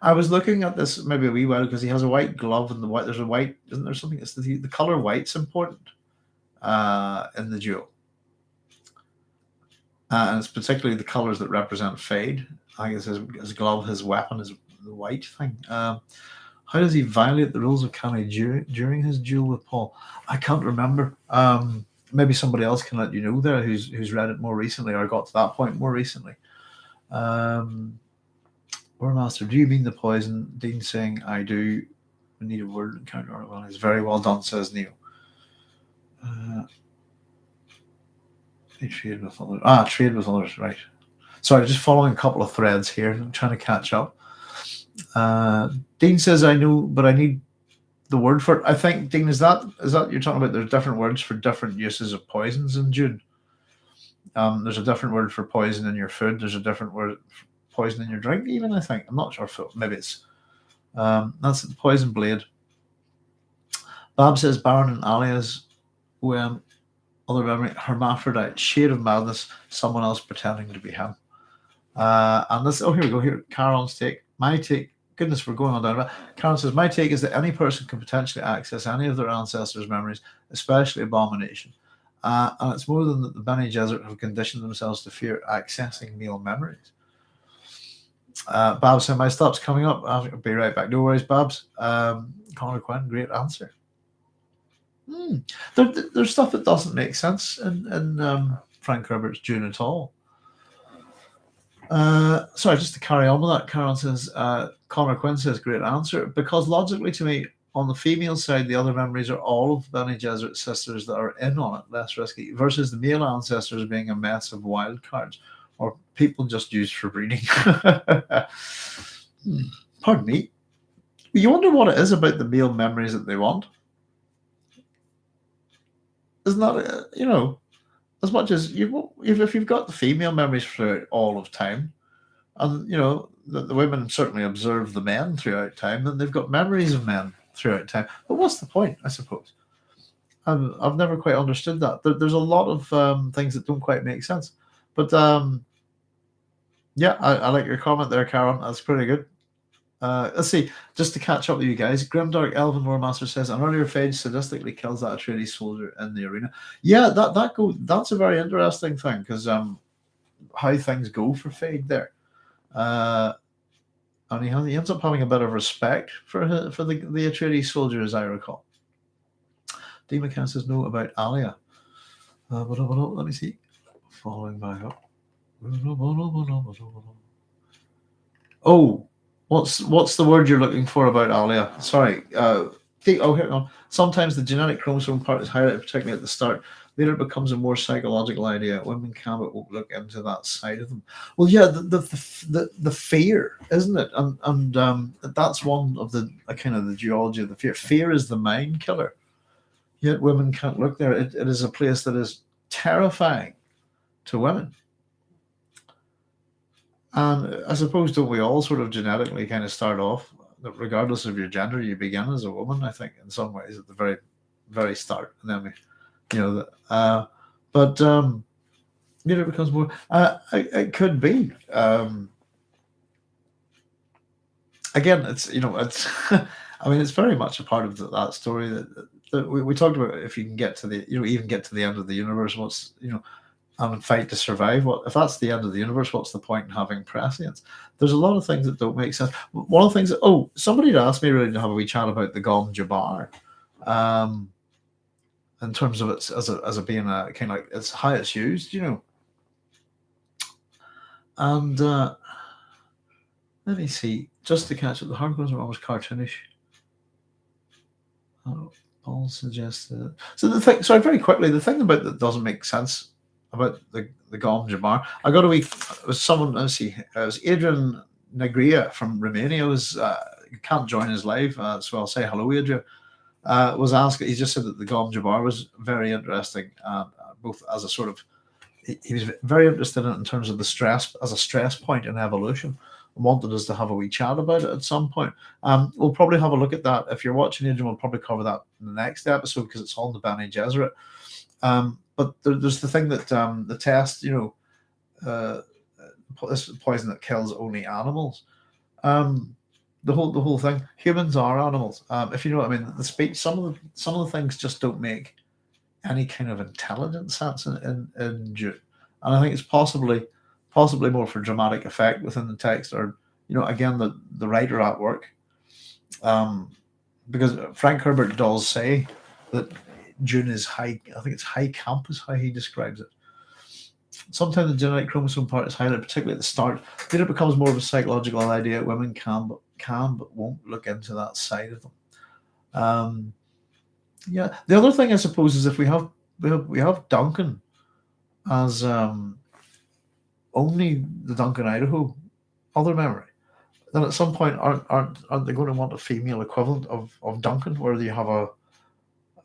I was looking at this maybe a wee while because he has a white glove and the white. There's a white. Isn't there something? It's the color white's important in the jewel, and it's particularly the colors that represent fade. I guess his glove, his weapon is the white thing. How does he violate the rules of canon during his duel with Paul? I can't remember. Maybe somebody else can let you know there who's read it more recently or got to that point more recently. War Master, do you mean the poison? Dean saying, I do. We need a word encounter. Well, it's very well done, says Neil. Trade with others. Trade with others, right. Sorry, just following a couple of threads here. I'm trying to catch up. Dean says, I know, but I need the word for it. I think, Dean, is that you're talking about there's different words for different uses of poisons in Dune? There's a different word for poison in your food. There's a different word for poison in your drink, even, I think. I'm not sure if maybe it's that's the poison blade. Bob says Baron and Alias when other memory hermaphrodite, shade of madness, someone else pretending to be him. And this, here we go. Here, Caron's take. My take. Goodness, we're going on down. Karen says, my take is that any person can potentially access any of their ancestors' memories, especially Abomination. And it's more than that the Bene Gesserit have conditioned themselves to fear accessing male memories. Babs said, my stop's coming up. I'll be right back. No worries, Babs. Connor Quinn, great answer. There's stuff that doesn't make sense in Frank Herbert's Dune at all. Sorry, just to carry on with that, Karen says, Connor Quinn says, great answer. Because logically to me, on the female side, the other memories are all of Bene Gesserit sisters that are in on it, less risky, versus the male ancestors being a mess of wild cards or people just used for breeding. Pardon me. You wonder what it is about the male memories that they want. Isn't that, as much as if you've got the female memories throughout all of time, and the women certainly observe the men throughout time, then they've got memories of men throughout time. But what's the point, I suppose? I've never quite understood that. There's a lot of things that don't quite make sense. But yeah, I like your comment there, Karen. That's pretty good. Let's see, just to catch up with you guys, Grimdark Elven Warmaster says an earlier phage sadistically kills that Atreides soldier in the arena. Yeah, that's a very interesting thing because how things go for Fade there. And he ends up having a bit of respect for the Atreides soldier, as I recall. D. McCann says no about Alia. Let me see. Following back up. Oh, what's the word you're looking for about Alia? Sorry. Here on. Sometimes the genetic chromosome part is highlighted, particularly at the start. Later, it becomes a more psychological idea. Women can but won't look into that side of them. Well, yeah, the fear, isn't it? And that's one of the kind of the geology of the fear. Fear is the mind killer. Yet women can't look there. It is a place that is terrifying to women. And I suppose, don't we all sort of genetically kind of start off that regardless of your gender, you begin as a woman, I think, in some ways at the very, very start. And then but it becomes more, it could be. Again, it's, I mean, it's very much a part of that story that we talked about. If you can get to the, even get to the end of the universe, what's, and fight to survive. What if that's the end of the universe? What's the point in having prescience? There's a lot of things that don't make sense. One of the things that, somebody had asked me really to have a wee chat about the Gom Jabbar, in terms of it as a being a kind of like it's how it's used, And let me see, just to catch up, the hardcores are almost cartoonish. Paul suggested. So the thing, sorry, very quickly, the thing about that doesn't make sense about the Gom Jabbar. I got a week. It was someone. Let's see. It was Adrian Negria from Romania. Can't join us live, so I'll say hello, Adrian. Was asked. He just said that the Gom Jabbar was very interesting, both as a sort of. He was very interested in terms of the stress as a stress point in evolution, and wanted us to have a wee chat about it at some point. We'll probably have a look at that. If you're watching, Adrian, we'll probably cover that in the next episode because it's on the Bene Gesserit. But there's the thing that the test, this poison that kills only animals. the whole thing. Humans are animals. If you know what I mean. The speech, some of the things just don't make any kind of intelligent sense in Dune, and I think it's possibly more for dramatic effect within the text, or again the writer at work, um, because Frank Herbert does say that Dune is high. I think it's high camp is how he describes it. Sometimes the genetic chromosome part is highlighted, particularly at the start. Then it becomes more of a psychological idea. Women can but won't look into that side of them. Um, yeah. The other thing I suppose is if we have Duncan as only the Duncan Idaho other memory, then at some point aren't they going to want a female equivalent of Duncan, where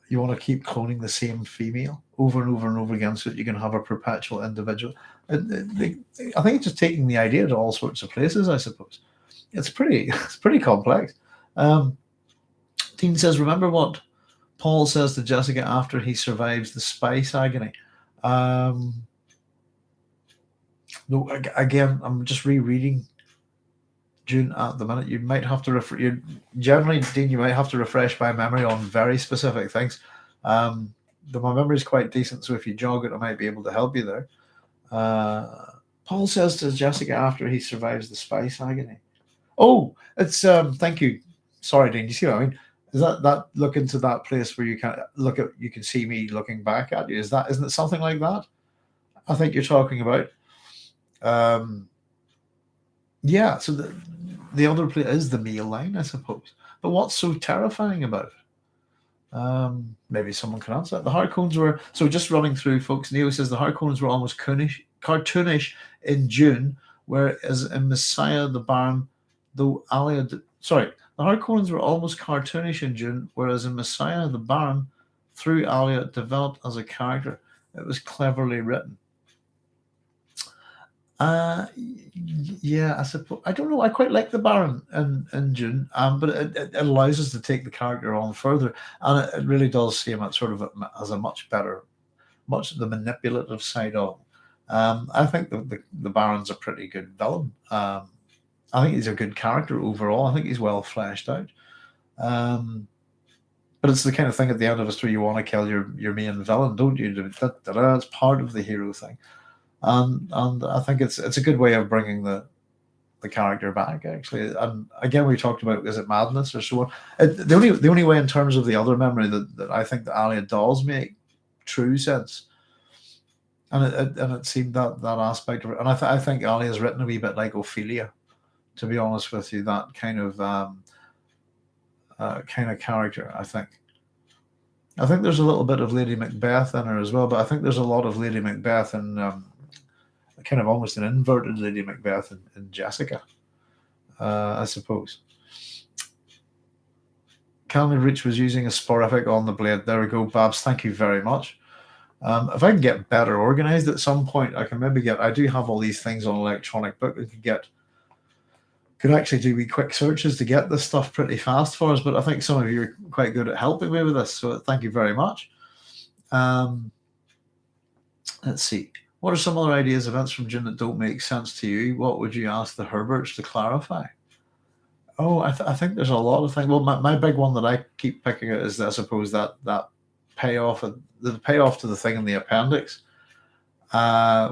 you want to keep cloning the same female over and over and over again so that you can have a perpetual individual. I think it's just taking the idea to all sorts of places, I suppose. It's pretty complex. Dean says, remember what Paul says to Jessica after he survives the spice agony? No, again, I'm just rereading Dune at the minute. You might have to generally, Dean, you might have to refresh my memory on very specific things. My memory is quite decent, so if you jog it, I might be able to help you there. Paul says to Jessica after he survives the spice agony. Oh, it's thank you. Sorry, Dean. Do you see what I mean? Is that look into that place where you can see me looking back at you? Isn't it something like that? I think you're talking about. Yeah. So the other place is the meal line, I suppose. But what's so terrifying about it? Maybe someone can answer that. The Harkonnens were just running through, folks. Neo says the Harkonnens were almost cartoonish in Dune, whereas in Messiah the Baron, though Alia. The Harkonnens were almost cartoonish in Dune, whereas in Messiah the Baron, through Alia, developed as a character. It was cleverly written. Yeah, I suppose. I don't know. I quite like the Baron in Dune, but it allows us to take the character on further, and it really does see him as a much the manipulative side of him. I think the Baron's a pretty good villain. I think he's a good character overall. I think he's well fleshed out. But it's the kind of thing at the end of a story you want to kill your main villain, don't you? It's part of the hero thing. And I think it's a good way of bringing the character back, actually. And again, we talked about, is it madness or so on? The only way in terms of the other memory that I think that Alia does make true sense, and it seemed that aspect of it. And I think Alia is written a wee bit like Ophelia, to be honest with you. That kind of character, I think. I think there's a little bit of Lady Macbeth in her as well, but I think there's a lot of Lady Macbeth in kind of almost an inverted Lady Macbeth in Jessica, I suppose. Calvin Reach was using a sporific on the blade. There we go, Babs. Thank you very much. If I can get better organized at some point, I can maybe I do have all these things on electronic book. I could actually do wee quick searches to get this stuff pretty fast for us, but I think some of you are quite good at helping me with this, so thank you very much. Let's see. What are some other ideas, events from Dune that don't make sense to you? What would you ask the Herberts to clarify? Oh, I think there's a lot of things. Well, my big one that I keep picking at is, I suppose, that payoff, the payoff to the thing in the appendix,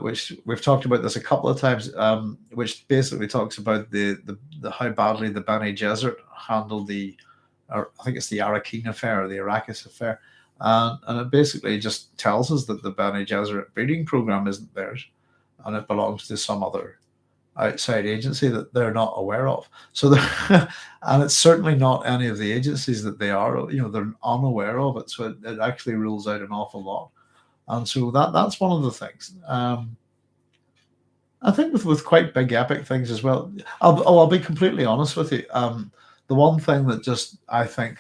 which we've talked about this a couple of times, which basically talks about the how badly the Bene Gesserit handled I think it's the Arrakis affair or the Arrakis affair. And it basically just tells us that the Bene Gesserit breeding program isn't theirs, and it belongs to some other outside agency that they're not aware of. So, and it's certainly not any of the agencies that they're unaware of it. So it actually rules out an awful lot. And so that's one of the things. I think with quite big epic things as well. I'll be completely honest with you. The one thing that just I think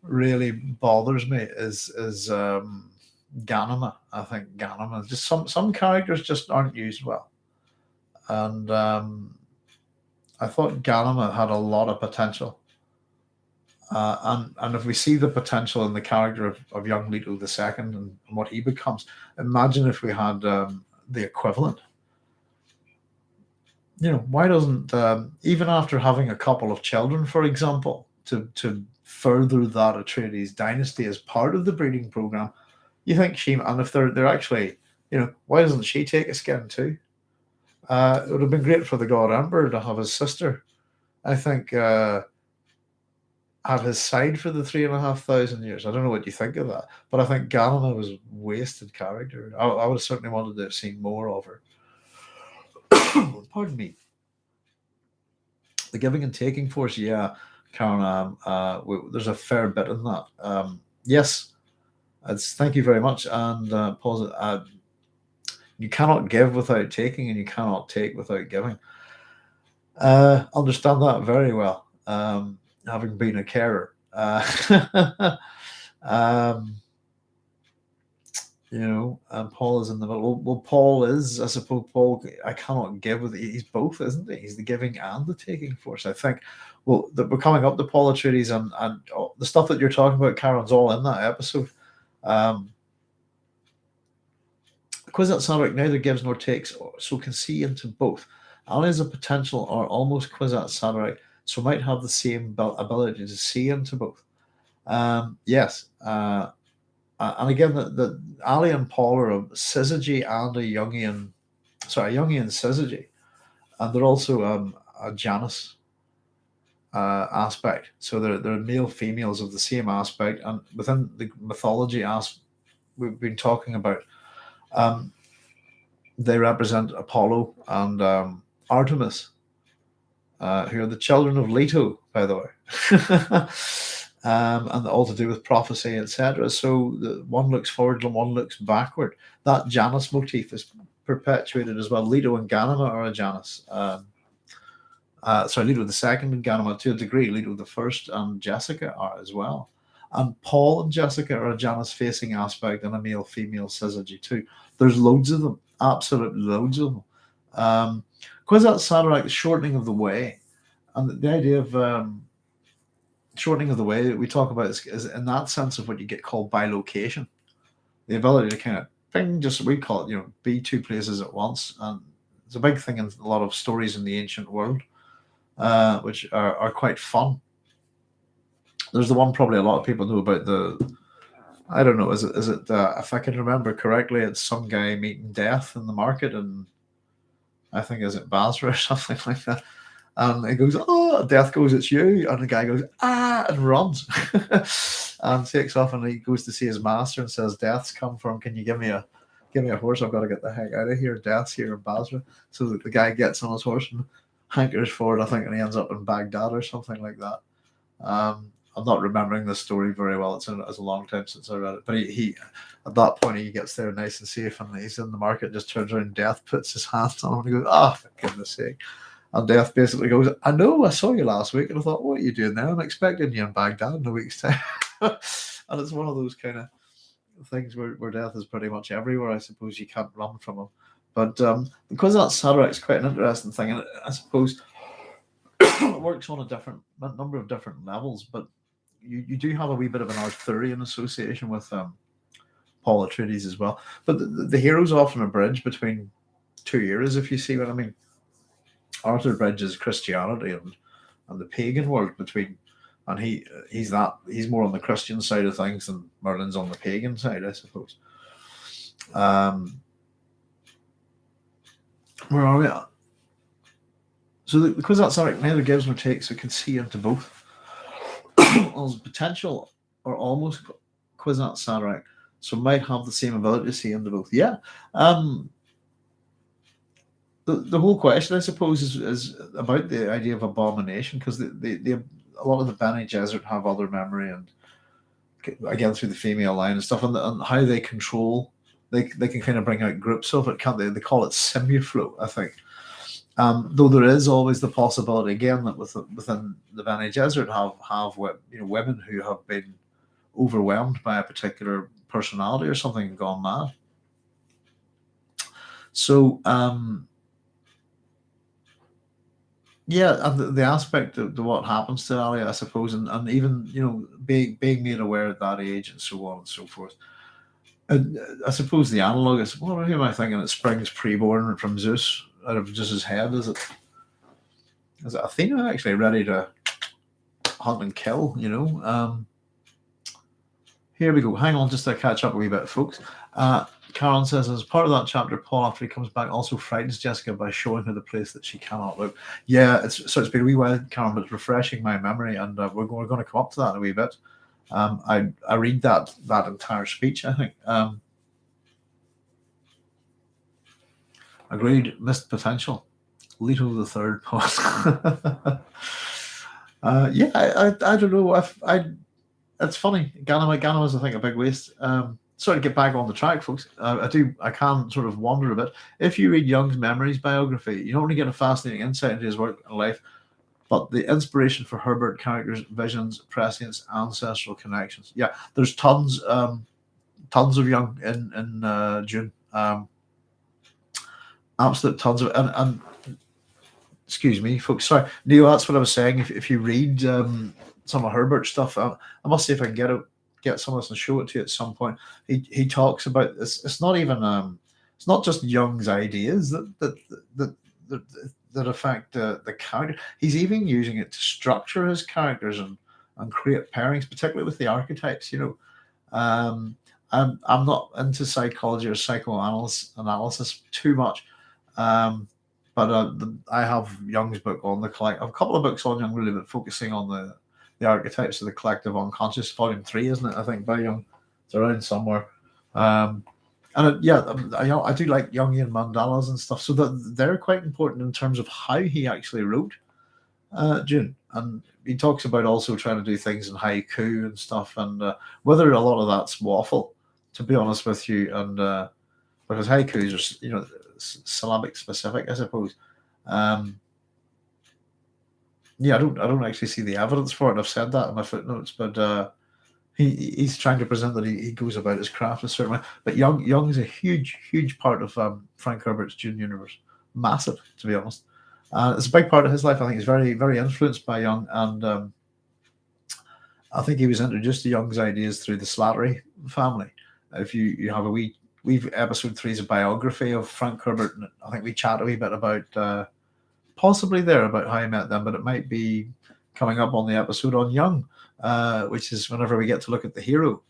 really bothers me is Ganima. I think Ganima, just some characters just aren't used well, and I thought Ganima had a lot of potential, and if we see the potential in the character of young Leto II and what he becomes, imagine if we had the equivalent. why doesn't, even after having a couple of children, for example, to further that Atreides dynasty as part of the breeding program, you think she, and if they're actually, why doesn't she take a skin too? It would have been great for the God Emperor to have his sister, I think, at his side for the 3,500 years. I don't know what you think of that, but I think Galena was wasted character. I would have certainly wanted to have seen more of her. Pardon me. The giving and taking force, yeah, Karen. There's a fair bit in that. Yes, thank you very much. And pause. You cannot give without taking, and you cannot take without giving. Understand that very well. Having been a carer. Um, and Paul is in the middle. Well, Paul is, I suppose, Paul, I cannot give with, he's both, isn't he? He's the giving and the taking force. I think, well, that we're coming up to Paul Atreides, and the stuff that you're talking about, Karen's all in that episode. Kwisatz Haderach neither gives nor takes, so can see into both. Ali is a potential or almost Kwisatz Haderach, so might have the same ability to see into both. Yes. And again, the Ali and Paul are a syzygy and a Jungian syzygy, and they're also a Janus aspect. So they're male females of the same aspect, and within the mythology we've been talking about, they represent Apollo and Artemis, who are the children of Leto, by the way. And all to do with prophecy, etc. So one looks forward and one looks backward. That Janus motif is perpetuated as well. Leto and Ganima are a Janus. Leto the second and Ganima to a degree. Leto the first and Jessica are as well. And Paul and Jessica are a Janus facing aspect and a male-female syzygy too. There's loads of them, absolutely loads of them. Kwisatz Haderach, the shortening of the way, and the idea of shortening of the way that we talk about is in that sense of what you get called bilocation, the ability to kind of we call it, be two places at once, and it's a big thing in a lot of stories in the ancient world, which are quite fun. There's the one probably a lot of people know about I don't know, is it if I can remember correctly, it's some guy meeting death in the market, and I think is it Basra or something like that. And he goes, "Oh, death goes, it's you." And the guy goes, "Ah," and runs and takes off. And he goes to see his master and says, "Death's come from. Can you give me a horse? I've got to get the heck out of here. Death's here in Basra." So the guy gets on his horse and hankers forward, I think, and he ends up in Baghdad or something like that. I'm not remembering the story very well. It's a long time since I read it. But he at that point, he gets there nice and safe, and he's in the market, just turns around, Death puts his hands on him, and he goes, "Oh, for goodness sake." And Death basically goes, "I know, I saw you last week." And I thought, "What are you doing there? I'm expecting you in Baghdad in a week's time." And it's one of those kind of things where Death is pretty much everywhere. I suppose you can't run from him. But because that Haderach's quite an interesting thing, and I suppose it works on a number of different levels, but you do have a wee bit of an Arthurian association with Paul Atreides as well. But the hero's often a bridge between two eras, if you see what I mean. Arthur bridges Christianity and the pagan world between, and he's more on the Christian side of things than Merlin's on the pagan side, I suppose. Where are we at? So because that's Eric neither gives nor takes, so it can see into both. There's potential or almost Kwisatz Haderach, so might have the same ability to see into both. Yeah. The whole question, I suppose, is about the idea of abomination, because a lot of the Bene Gesserit have other memory, and again through the female line and stuff, and how they control, they can kind of bring out groups of it, can't they? They call it simuflow, I think. Though there is always the possibility again that within the Bene Gesserit have women who have been overwhelmed by a particular personality or something and gone mad. So yeah, and the aspect of what happens to Ali, I suppose, and even being made aware at that age and so on and so forth. And I suppose the analog is, who am I thinking? It springs preborn from Zeus, out of Zeus's head, is it? is it Athena actually ready to hunt and kill? Here we go. Hang on, just to catch up a wee bit, folks. Karen says, as part of that chapter, Paul, after he comes back, also frightens Jessica by showing her the place that she cannot look. Yeah, it's been a wee while, Karen, but it's refreshing my memory, and we're going to come up to that in a wee bit. I read that entire speech, I think. Agreed. Missed potential. Leto the third post. Yeah, I don't know. It's funny. Ganem is, I think, a big waste. Sorry to get back on the track, folks. I can sort of wander a bit. If you read Young's memories biography, you not only get a fascinating insight into his work and life, but the inspiration for Herbert characters, visions, prescience, ancestral connections. Yeah, there's tons of Young in Dune. Absolute tons of and excuse me, folks. Sorry, Neil. That's what I was saying. If you read some of Herbert's stuff, I must see if I can get some of this and show it to you at some point. He talks about this. It's not even it's not just Young's ideas that affect the character. He's even using it to structure his characters and create pairings, particularly with the archetypes. I'm not into psychology or psychoanalysis too much. But I have Young's book on the collect. I have a couple of books on Young, really, but focusing on the archetypes of the collective unconscious. Volume 3, isn't it? I think by Young. It's around somewhere. And I do like Jungian mandalas and stuff. So they're quite important in terms of how he actually wrote Dune. And he talks about also trying to do things in haiku and stuff, and whether a lot of that's waffle, to be honest with you, and because haikus are syllabic specific, I suppose. Yeah, I don't actually see the evidence for it. I've said that in my footnotes, but he's trying to present that he goes about his craft a certain way. But Young is a huge part of Frank Herbert's Dune universe, massive, to be honest. It's a big part of his life. I think he's very influenced by Young, and I think he was introduced to Young's ideas through the Slattery family. If you have we've episode 3 is a biography of Frank Herbert, and I think we chat a wee bit about possibly about how he met them, but it might be coming up on the episode on Young, which is whenever we get to look at the hero.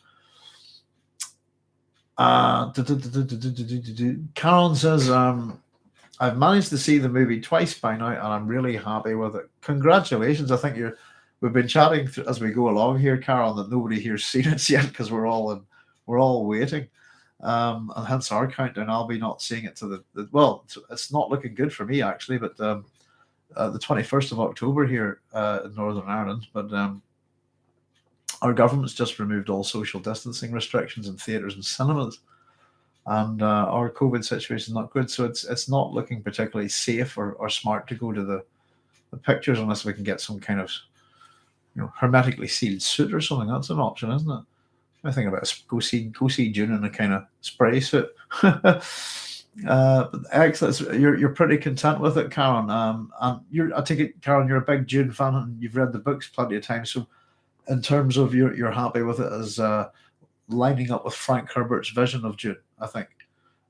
Karen says, I've managed to see the movie twice by now, and I'm really happy with it. Congratulations! I think we've been chatting as we go along here, Carol, that nobody here's seen it yet because we're all waiting. And hence our countdown. I'll be not seeing it to well, it's not looking good for me actually, but the 21st of October here in Northern Ireland. But our government's just removed all social distancing restrictions in theatres and cinemas, and our COVID situation is not good, so it's not looking particularly safe or smart to go to the pictures unless we can get some kind of hermetically sealed suit or something. That's an option, isn't it? I think about go see Dune in a kind of spray suit. But excellent. You're pretty content with it, Karen. And I take it, Karen, you're a big Dune fan and you've read the books plenty of times. So, in terms of you're happy with it as lining up with Frank Herbert's vision of Dune, I think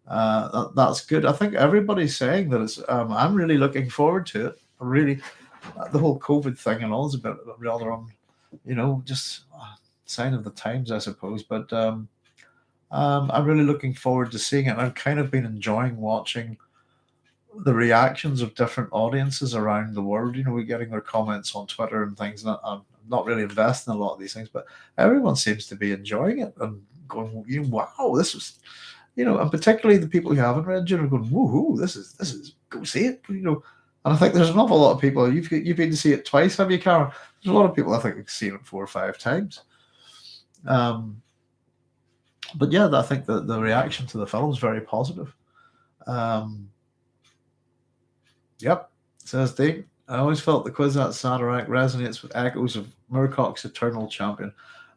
that's good. I think everybody's saying that it's. I'm really looking forward to it. Really, the whole COVID thing and all is a bit rather on, just. Sign of the times, I suppose, but I'm really looking forward to seeing it. I've kind of been enjoying watching the reactions of different audiences around the world. We're getting their comments on Twitter and things. And I'm not really investing in a lot of these things, but everyone seems to be enjoying it and going, wow, this was, and particularly the people who haven't read Dune are going, woohoo, this is go see it, And I think there's an awful lot of people. You've been to see it twice, have you, Karen? There's a lot of people I think have seen it 4 or 5 times. But yeah, I think the reaction to the film is very positive. Yep, says Dave. I always felt the Kwisatz Haderach resonates with echoes of Murkoch's Eternal Champion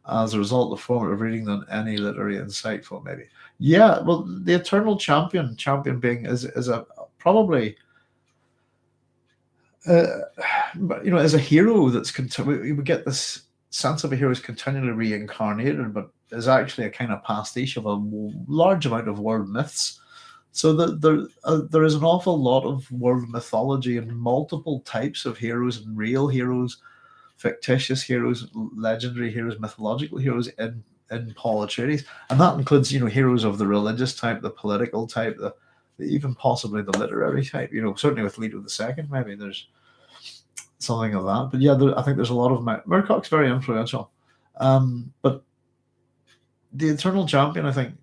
as a result of formative reading than any literary insightful, maybe. Yeah, well, the Eternal Champion being is a probably as a hero that's we get this sense of a hero is continually reincarnated, but is actually a kind of pastiche of a large amount of world myths So there is an awful lot of world mythology and multiple types of heroes and real heroes, fictitious heroes, legendary heroes, mythological heroes in Paul Atreides, and that includes heroes of the religious type, the political type, even possibly the literary type. Certainly with Leto II, maybe there's something of that. But yeah, I think there's a lot of Murkoch's very influential, but the Eternal Champion, I think,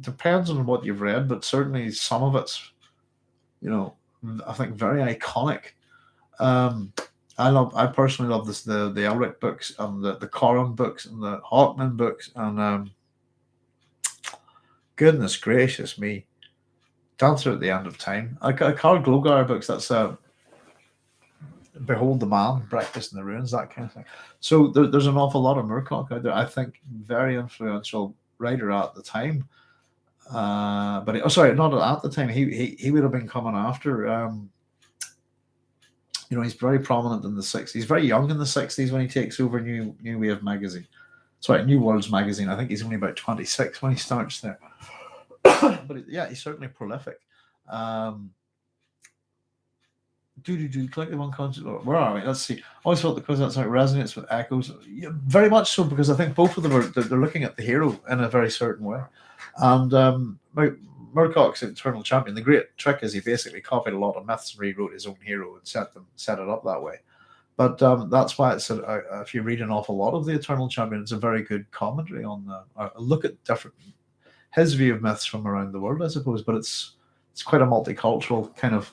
depends on what you've read, but certainly some of it's, I think very iconic. I personally love the Elric books and the Corran books and the Hawkman books and goodness gracious me, Dancer at the End of Time. Carl Glogar books. That's Behold the Man, Breakfast in the Ruins, that kind of thing. So there's an awful lot of Moorcock out there. I think very influential writer at the time. But sorry, not at the time. He would have been coming after. He's very prominent in the 60s. He's very young in the 60s when he takes over New Wave magazine. Sorry, New Worlds magazine. I think he's only about 26 when he starts there. But yeah, he's certainly prolific. Collective unconscious. Where are we? Let's see. I always felt the quiz outside resonates with echoes. Yeah, very much so, because I think both of them they're looking at the hero in a very certain way. And Murkoch's Eternal Champion, the great trick is he basically copied a lot of myths and rewrote his own hero and set it up that way. But that's why it's if you read an awful lot of the Eternal Champion, it's a very good commentary on a look at his view of myths from around the world, I suppose. But it's quite a multicultural kind of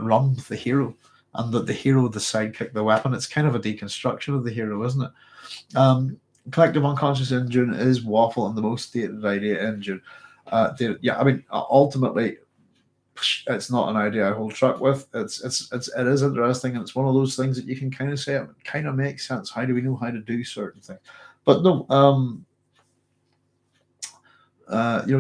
run with the hero, and that the hero, the sidekick, the weapon. It's kind of a deconstruction of the hero, isn't it? Collective unconscious in Dune is waffle and the most stated idea in Dune. Ultimately, it's not an idea I hold truck with. It is interesting, and it's one of those things that you can kind of say it kind of makes sense. How do we know how to do certain things? But no,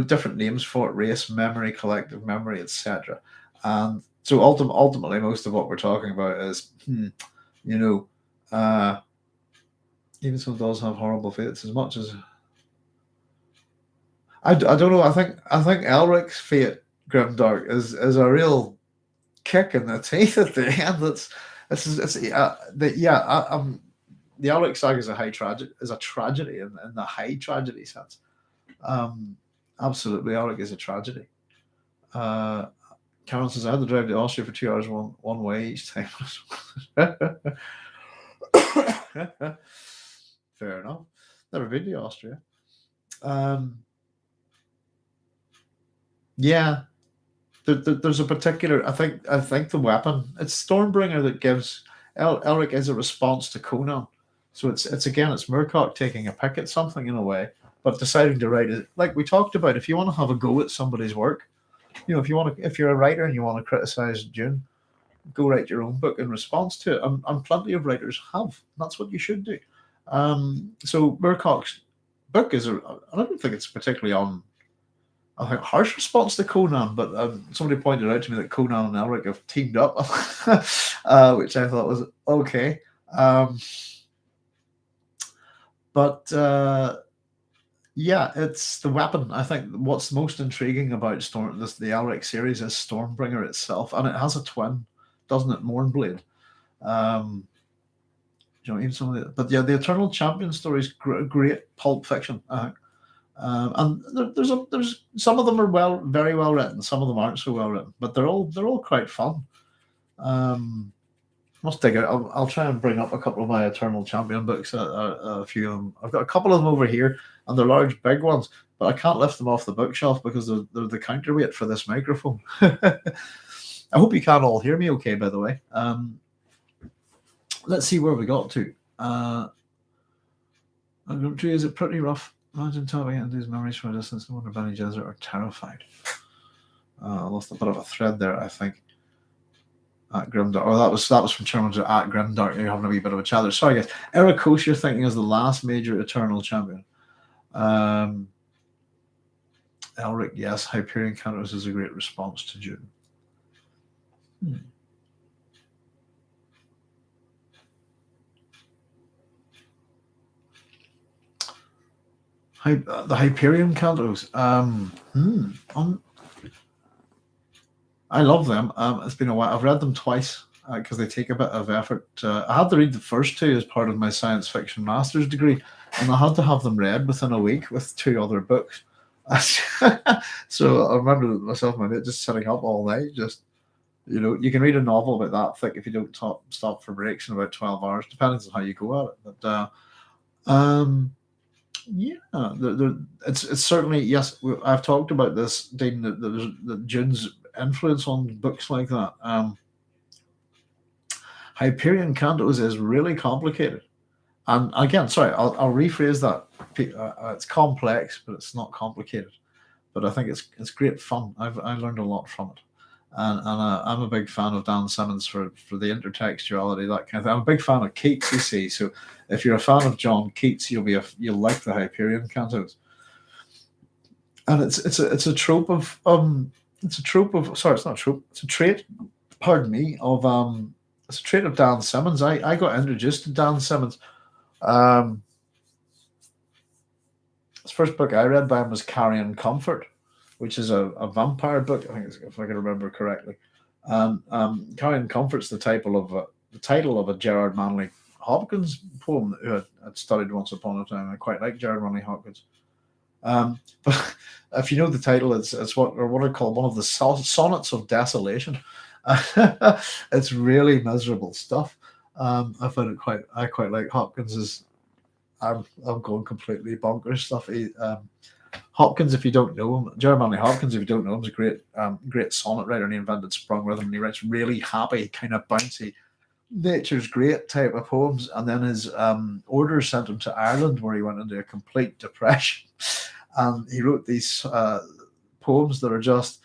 different names for it: race, memory, collective memory, etc. And so ultimately, most of what we're talking about is, even some dolls have horrible fates. As much as I don't know, I think Elric's fate, Grimdark, is a real kick in the teeth at the end. The Elric saga is a tragedy in the high tragedy sense. Absolutely, Elric is a tragedy. Karen says, I had to drive to Austria for 2 hours one way each time. Fair enough. Never been to Austria. Yeah. There's a particular, I think the weapon, it's Stormbringer that gives Elric is a response to Conan. So it's Murkoch taking a pick at something in a way, but deciding to write it. Like we talked about, if you want to have a go at somebody's work, if you're a writer and you want to criticize Dune, go write your own book in response to it. And plenty of writers have. That's what you should do. So Murkoch's book I don't think it's particularly I think harsh response to Conan, but somebody pointed out to me that Conan and Elric have teamed up, which I thought was okay. Yeah, it's the weapon. I think what's most intriguing about the Elric series is Stormbringer itself, and it has a twin, doesn't it? Mournblade. Even some of but yeah, the Eternal Champion story is great pulp fiction. And there's some of them are very well written. Some of them aren't so well written, but they're all quite fun. Must dig out. I'll try and bring up a couple of my Eternal Champion books. A few of them. I've got a couple of them over here, and they're large, big ones. But I can't lift them off the bookshelf because they're the counterweight for this microphone. I hope you can all hear me okay, by the way. Let's see where we got to. Is it pretty rough? Imagine tapping into these memories from a distance. No wonder Benny Gesserit are terrified. I lost a bit of a thread there, I think. At Grimdark. Oh, that was from Chairman's at Grimdark. You're having a wee bit of a chat there. Sorry, guys. Arrakis, you're thinking is the last major Eternal Champion. Elric, yes. Hyperion Counters is a great response to Dune. The Hyperion Cantos. I love them. It's been a while. I've read them twice because they take a bit of effort. I had to read the first two as part of my science fiction master's degree, and I had to have them read within a week with two other books. So I remember myself and my mate just sitting up all night. Just you can read a novel about that thick if you don't stop for breaks in about 12 hours, depending on how you go at it. But um, yeah, it's certainly yes. I've talked about this, Dean. That June's influence on books like that. Hyperion Cantos is really complicated, and again, sorry, I'll rephrase that. It's complex, but it's not complicated. But I think it's great fun. I learned a lot from it, and I'm a big fan of Dan Simmons for the intertextuality, that kind of thing. I'm a big fan of Keats, you see. So if you're a fan of John Keats, you'll like the Hyperion Cantos. And it's a trope of sorry, it's not a trope, it's a trait, pardon me, of it's a trait of Dan Simmons. I got introduced to Dan Simmons. Um his first book I read by him was Carrion Comfort, which is a vampire book, I think, if I can remember correctly. Carrion Comfort's the title of a Gerard Manley Hopkins poem who I'd studied once upon a time. I quite like Gerard Manley Hopkins. But if you know the title, it's what I call one of the sonnets of desolation. It's really miserable stuff. I quite like Hopkins's. I'm going completely bonkers stuff. Hopkins, if you don't know him, Gerard Manley Hopkins, if you don't know him, is a great sonnet writer, and he invented sprung rhythm, and he writes really happy, kind of bouncy, nature's great type of poems. And then his orders sent him to Ireland, where he went into a complete depression. And he wrote these poems that are just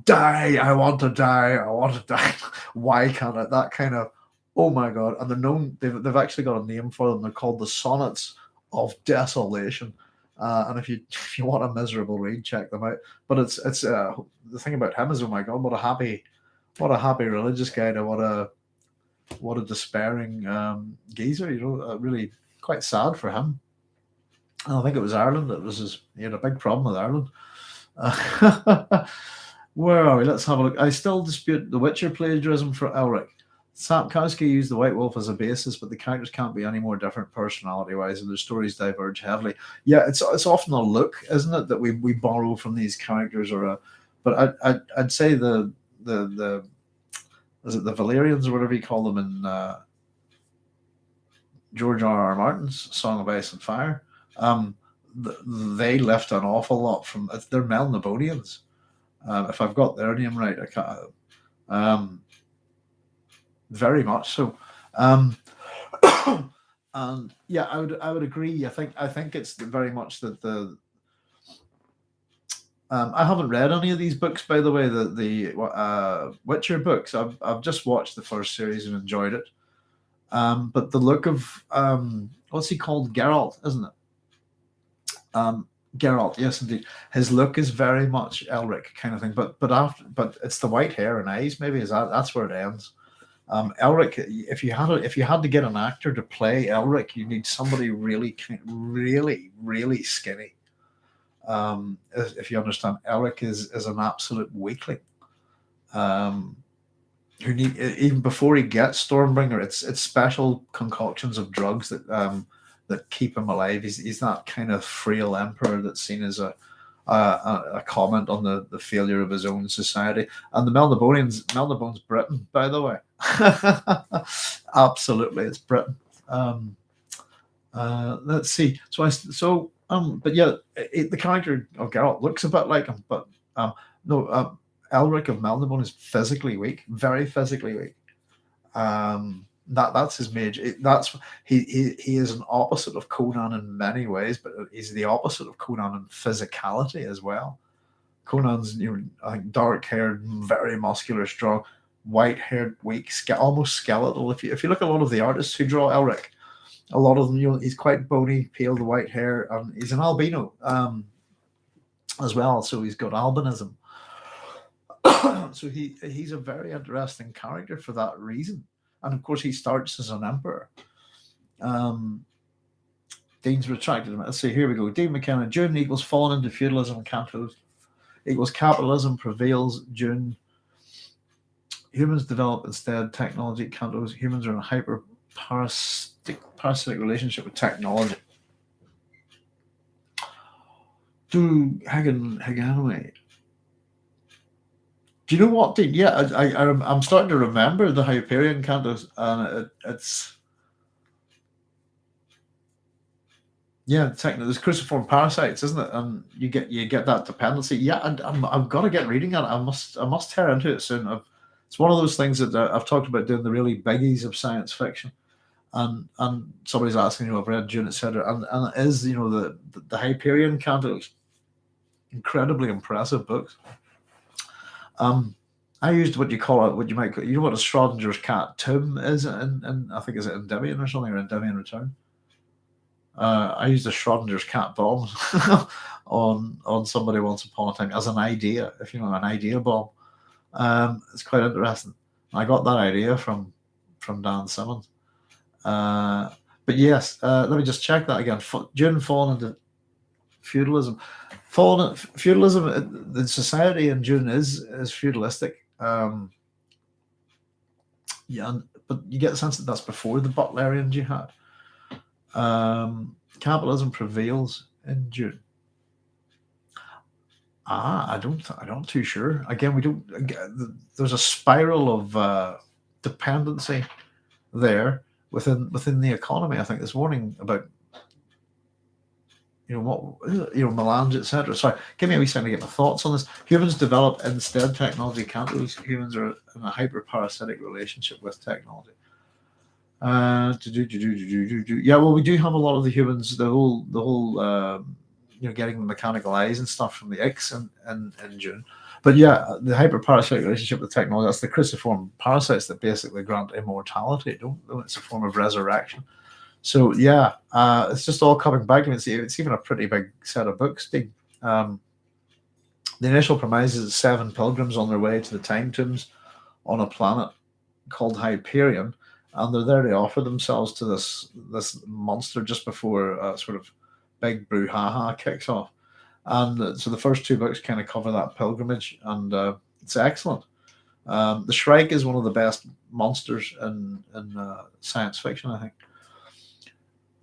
die, I want to die, I want to die. Why can't I? That kind of, oh my god. And they're known, they've actually got a name for them. They're called the Sonnets of Desolation. And if you want a miserable read, check them out. But it's the thing about him is, oh my god, what a happy religious guy, to what a despairing geezer. Really quite sad for him. And I think it was Ireland that he had a big problem with Ireland. Where are we? Let's have a look. I still dispute the Witcher plagiarism for Elric. Sapkowski used the White Wolf as a basis, but the characters can't be any more different personality-wise, and their stories diverge heavily. Yeah, it's often a look, isn't it, that we borrow from these characters, but I'd say the is it the Valerians or whatever you call them in George R. Martin's Song of Ice and Fire. They left an awful lot from. They're Melnibonians. If I've got their name right, I can't. Very much so. And yeah, I would agree. I think it's very much that the. I haven't read any of these books, by the way. The Witcher books. I've just watched the first series and enjoyed it. But the look of what's he called? Geralt, isn't it? Geralt, yes, indeed. His look is very much Elric kind of thing, but it's the white hair and eyes. Maybe that's where it ends. Elric, if you had to get an actor to play Elric, you need somebody really skinny. If you understand, Elric is an absolute weakling. Who need, even before he gets Stormbringer, it's special concoctions of drugs that keep him alive. He's that kind of frail emperor that's seen as a comment on the failure of his own society. And the Melnibone's Britain, by the way. Absolutely, it's Britain. Let's see. But yeah, the character of Geralt looks a bit like him, but no, Elric of Melnibone is physically weak, very physically weak. That's his major. He is an opposite of Conan in many ways, but he's the opposite of Conan in physicality as well. Conan's, I think, dark-haired, very muscular, strong, white-haired, weak, almost skeletal. If you look at a lot of the artists who draw Elric, a lot of them, he's quite bony, pale, the white hair. He's an albino as well, so he's got albinism. So he's a very interesting character for that reason. And of course, he starts as an emperor. Dean's retracted him. Let's see, here we go. Dean McKenna, Dune equals fallen into feudalism and capitalism equals capitalism prevails. Dune Humans develop instead technology. Cantos. Humans are in a hyper parasitic relationship with technology. Do Haganway. Do you know what? Yeah, I'm starting to remember the Hyperion Cantos, and it's there's cruciform parasites, isn't it? And you get that dependency. Yeah, and I've got to get reading it. I must tear into it soon. It's one of those things that I've talked about doing the really biggies of science fiction, and somebody's asking, I've read Dune, etc. And it is, the Hyperion Cantos, incredibly impressive books. I used what you might call, what a Schrodinger's cat tomb is, and I think is it Endymion or something, or Endymion Return. I used a Schrodinger's cat bomb on somebody once upon a time as an idea, if you know, an idea bomb. It's quite interesting. I got that idea from Dan Simmons. But yes, let me just check that again. Dune fallen into feudalism. Feudalism. The society in Dune is feudalistic. But you get the sense that that's before the Butlerian Jihad. Capitalism prevails in Dune. I'm too sure. Again, we don't. There's a spiral of dependency there within the economy. I think this morning about melange, etc. Sorry, give me a wee second to get my thoughts on this. Humans develop instead technology. Can't lose. Humans are in a hyper-parasitic relationship with technology. Yeah, well, we do have a lot of the humans. The whole getting the mechanical eyes and stuff from the X and Dune. But yeah, the hyper-parasitic relationship with technology, that's the cruciform parasites that basically grant immortality, don't they? It's a form of resurrection. So yeah, it's just all coming back to me. It's even a pretty big set of books. The initial premise is 7 pilgrims on their way to the time tombs on a planet called Hyperion, and they're there to offer themselves to this monster just before a sort of big brouhaha kicks off. And so the first 2 books kind of cover that pilgrimage, and it's excellent. The Shrike is one of the best monsters in science fiction, I think.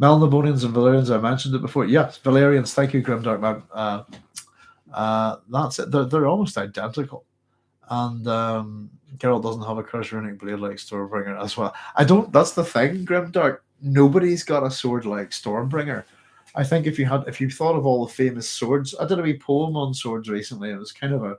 Melnibonians and Valerians, I mentioned it before. Yes, Valerians. Thank you, Grimdark Man. That's it. They're almost identical. And Geralt doesn't have a curse runic blade like Stormbringer as well. I don't. That's the thing, Grimdark. Nobody's got a sword like Stormbringer. I think if you thought of all the famous swords, I did a wee poem on swords recently. It was kind of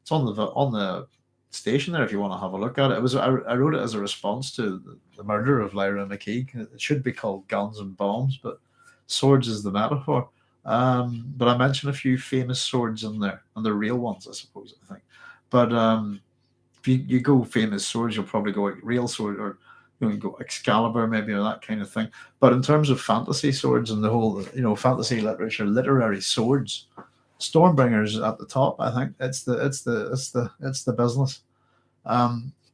it's on the station there if you want to have a look at it. I wrote it as a response to the murder of Lyra McKeague. It should be called Guns and Bombs, but swords is the metaphor. But I mentioned a few famous swords in there, and they're real ones, I suppose, I think. But if you go famous swords, you'll probably go like real sword, or you go Excalibur maybe, or that kind of thing. But in terms of fantasy swords and the whole fantasy literature, literary swords, Stormbringer's at the top. I think it's the business.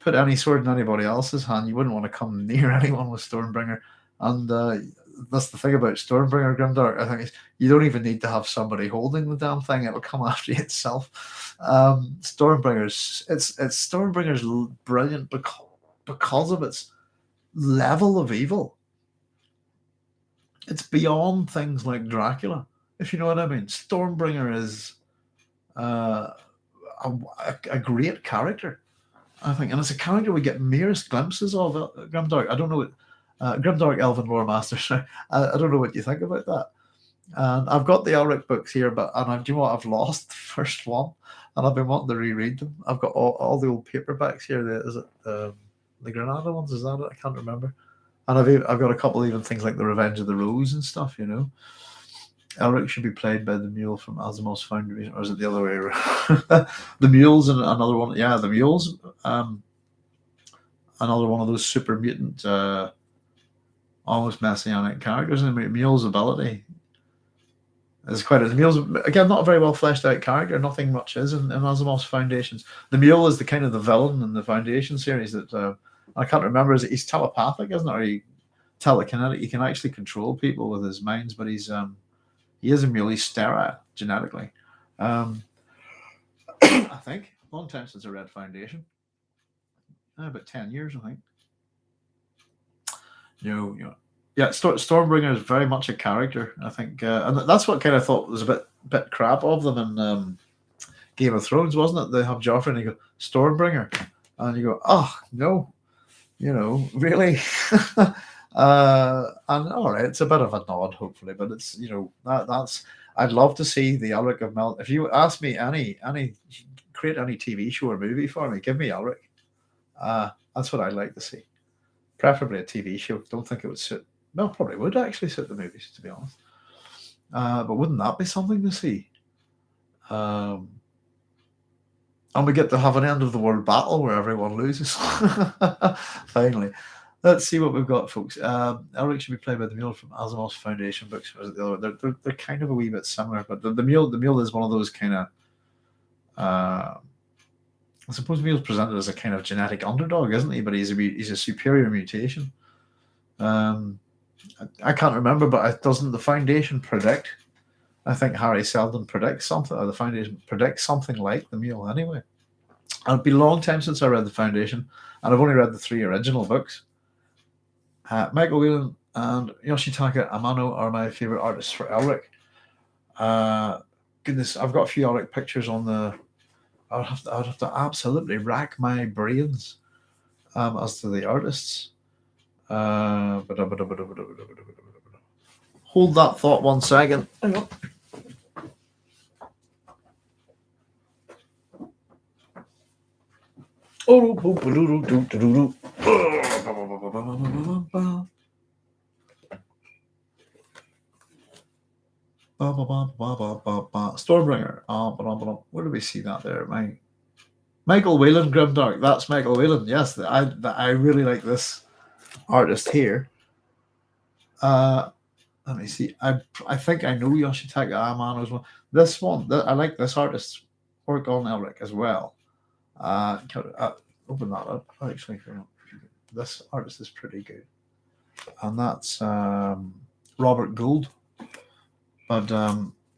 Put any sword in anybody else's hand, you wouldn't want to come near anyone with Stormbringer. And that's the thing about Stormbringer, Grimdark. I think you don't even need to have somebody holding the damn thing; it'll come after you itself. Stormbringer's brilliant because of its level of evil. It's beyond things like Dracula, if you know what I mean. Stormbringer is a great character, I think, and it's a character we get merest glimpses of. Grimdark, I don't know what Grimdark Elven Lore Master. Sorry, I don't know what you think about that. And I've got the Elric books here, do you know what? I've lost the first one, and I've been wanting to reread them. I've got all the old paperbacks here. Is it the Granada ones? Is that it? I can't remember. And I've got a couple even things like the Revenge of the Rose and stuff. Elric should be played by the mule from Asimov's Foundation, or is it the other way around? The mule's another one. Yeah, the mule's another one of those super mutant, almost messianic characters. And the mule's ability is the mule's, again, not a very well fleshed out character. Nothing much is in Asimov's Foundations. The mule is the kind of the villain in the Foundation series that I can't remember. He's telepathic, isn't it? Or he telekinetic. He can actually control people with his minds, but he is a mule. He's sterile genetically. I think. Long time since I read Foundation. about 10 years, I think. Yeah, Stormbringer is very much a character, I think, and that's what kind of thought was a bit crap of them in Game of Thrones, wasn't it? They have Joffrey and you go Stormbringer, and you go, oh no, really. And all right, it's a bit of a nod, hopefully, but it's that's I'd love to see the Elric of Mel. If you ask me any create any TV show or movie for me, give me Elric. That's what I'd like to see. Preferably a TV show. Don't think it would suit. Well, probably would actually suit the movies, to be honest. But wouldn't that be something to see? And we get to have an end of the world battle where everyone loses. Finally. Let's see what we've got, folks. Elric should be played by the mule from Asimov's Foundation books. Or is it the other? They're kind of a wee bit similar, but the mule is one of those kind of. I suppose the mule's presented as a kind of genetic underdog, isn't he? But he's a superior mutation. I can't remember, but doesn't the Foundation predict? I think Harry Seldon predicts something, or the Foundation predicts something like the mule anyway. And it'd be a long time since I read the Foundation, and I've only read the 3 original books. Michael Whelan and Yoshitaka Amano are my favorite artists for Elric. Goodness, I've got a few Elric pictures on the. I'd have to absolutely rack my brains as to the artists. Hold that thought 1 second. Hang on. Stormbringer. Where do we see that there? Michael Whelan, Grimdark. That's Michael Whelan. Yes, I really like this artist here. Let me see. I think I know Yoshitaka Amano as well. This one, I like this artist's work on Elric as well. Open that up. Actually, this artist is pretty good, and that's Robert Gould. But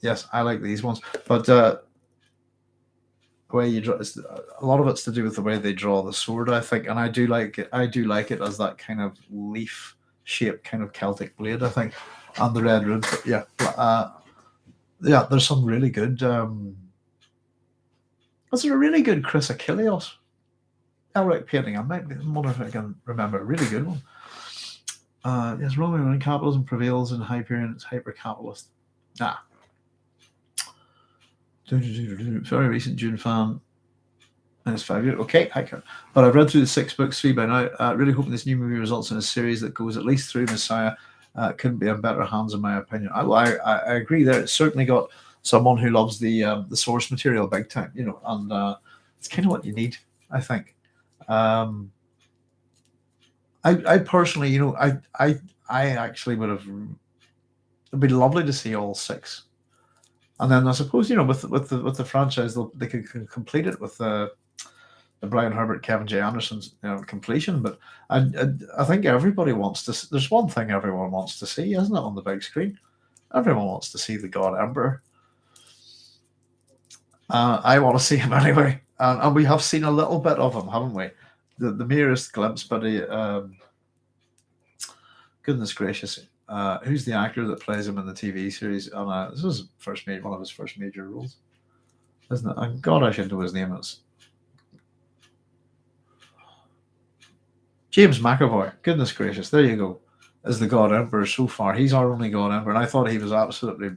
yes, I like these ones. But the way you draw, a lot of it's to do with the way they draw the sword, I think, and I do like it. I do like it as that kind of leaf-shaped kind of Celtic blade, I think, and the red runes. But yeah, there's some really good. Was there a really good Chris Achilleos Elric painting? I wonder if I can remember a really good one. Yes, Roman when capitalism prevails in Hyperion, it's hyper-capitalist. Very recent Dune fan. And it's 5 years. Okay, but I've read through the 6 books, 3 by now. Really hoping this new movie results in a series that goes at least through Messiah. Couldn't be in better hands, in my opinion. I agree there. It's certainly got someone who loves the source material big time, and it's kind of what you need, I think. I personally, I actually would have. It'd be lovely to see all 6, and then I suppose with the franchise they could complete it with the Brian Herbert, Kevin J. Anderson's completion. But I think everybody wants to. There's one thing everyone wants to see, isn't it, on the big screen? Everyone wants to see the God Emperor. I want to see him anyway, and we have seen a little bit of him, haven't we? The merest glimpse, but goodness gracious. Who's the actor that plays him in the TV series? This was one of his first major roles, isn't it? And God, I should know his name. It's James McAvoy. Goodness gracious, there you go. As the God Emperor so far, he's our only God Emperor, and I thought he was absolutely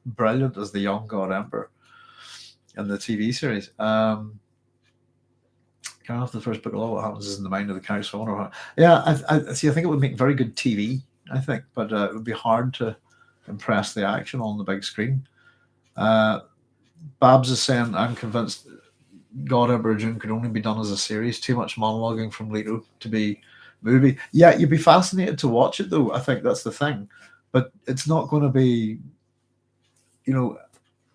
brilliant as the young God Emperor in the TV series. After the first book, a lot of what happens is in the mind of the council owner. Yeah, I see. I think it would make very good TV. I think, but it would be hard to impress the action on the big screen. Babs is saying, I'm convinced God Emperor Dune could only be done as a series. Too much monologuing from Leto to be movie. Yeah, you'd be fascinated to watch it, though. I think that's the thing. But it's not going to be,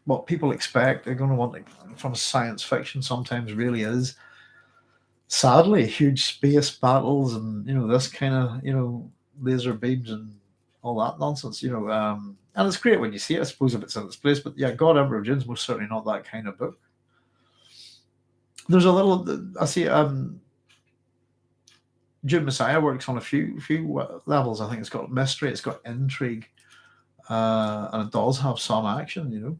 what people expect. They're going to want, from science fiction sometimes really is, sadly, huge space battles and, this kind of, laser beams and all that nonsense, and it's great when you see it, I suppose, if it's in its place. But yeah, God Emperor of Dune's most certainly not that kind of book. There's a little, I see, Dune Messiah works on a few levels. I think it's got mystery, it's got intrigue, and it does have some action, you know.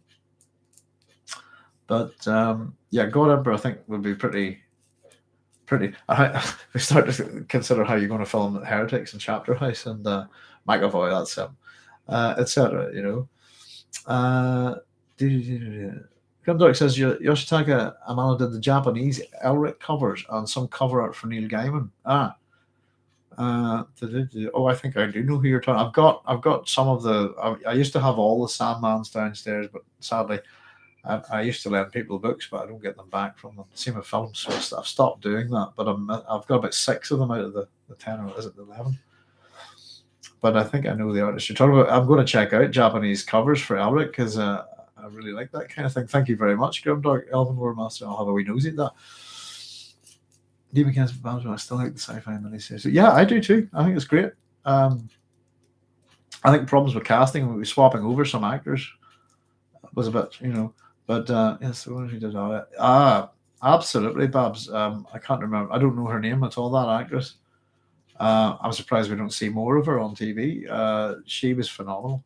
But yeah, God Emperor I think would be pretty. We start to consider how you're going to film Heretics and Chapter House and McAvoy. That's him, etc. You know. Uh, Grimdark says Yoshitaka Amano did the Japanese Elric covers and some cover art for Neil Gaiman. Oh, I think I do know who you're talking. I've got some of the. I used to have all the Sandmans downstairs, but sadly, I used to lend people books, but I don't get them back from them. Same with films, so I've stopped doing that. But I've got about 6 of them out of the 10, or is it the 11? But I think I know the artist you're talking about. I'm going to check out Japanese covers for Elric because I really like that kind of thing. Thank you very much, Grimdark Elven Warmaster. I'll have a wee nosy at that. Demon Cast of Banjo, I still like the sci-fi miniseries. So, yeah, I do too. I think it's great. I think problems with casting, we swapping over some actors was a bit, you know. But yes, the one who did all that. Absolutely, Babs. I can't remember. I don't know her name at all. That actress. I'm surprised we don't see more of her on TV. She was phenomenal,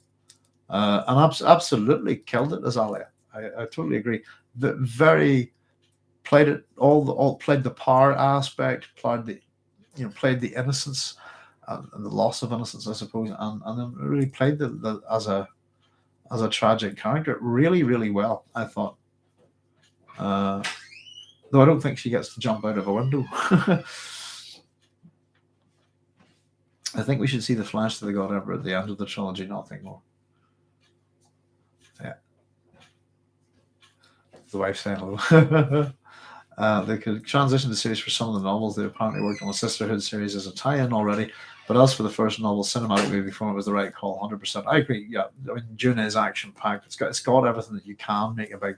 and absolutely killed it as Alia. I totally agree. Very played it all played the power aspect, played the innocence and the loss of innocence, I suppose, and then really played the as a tragic character really, really well, I thought. Though I don't think she gets to jump out of a window. I think we should see the flash to the God Emperor at the end of the trilogy, nothing more. Yeah. The wife saying hello. They could transition the series for some of the novels. They apparently worked on the Sisterhood series as a tie-in already. But as for the first novel, cinematic movie form, it was the right call, 100%. I agree. Yeah, I mean, Dune is action-packed. It's got everything that you can make a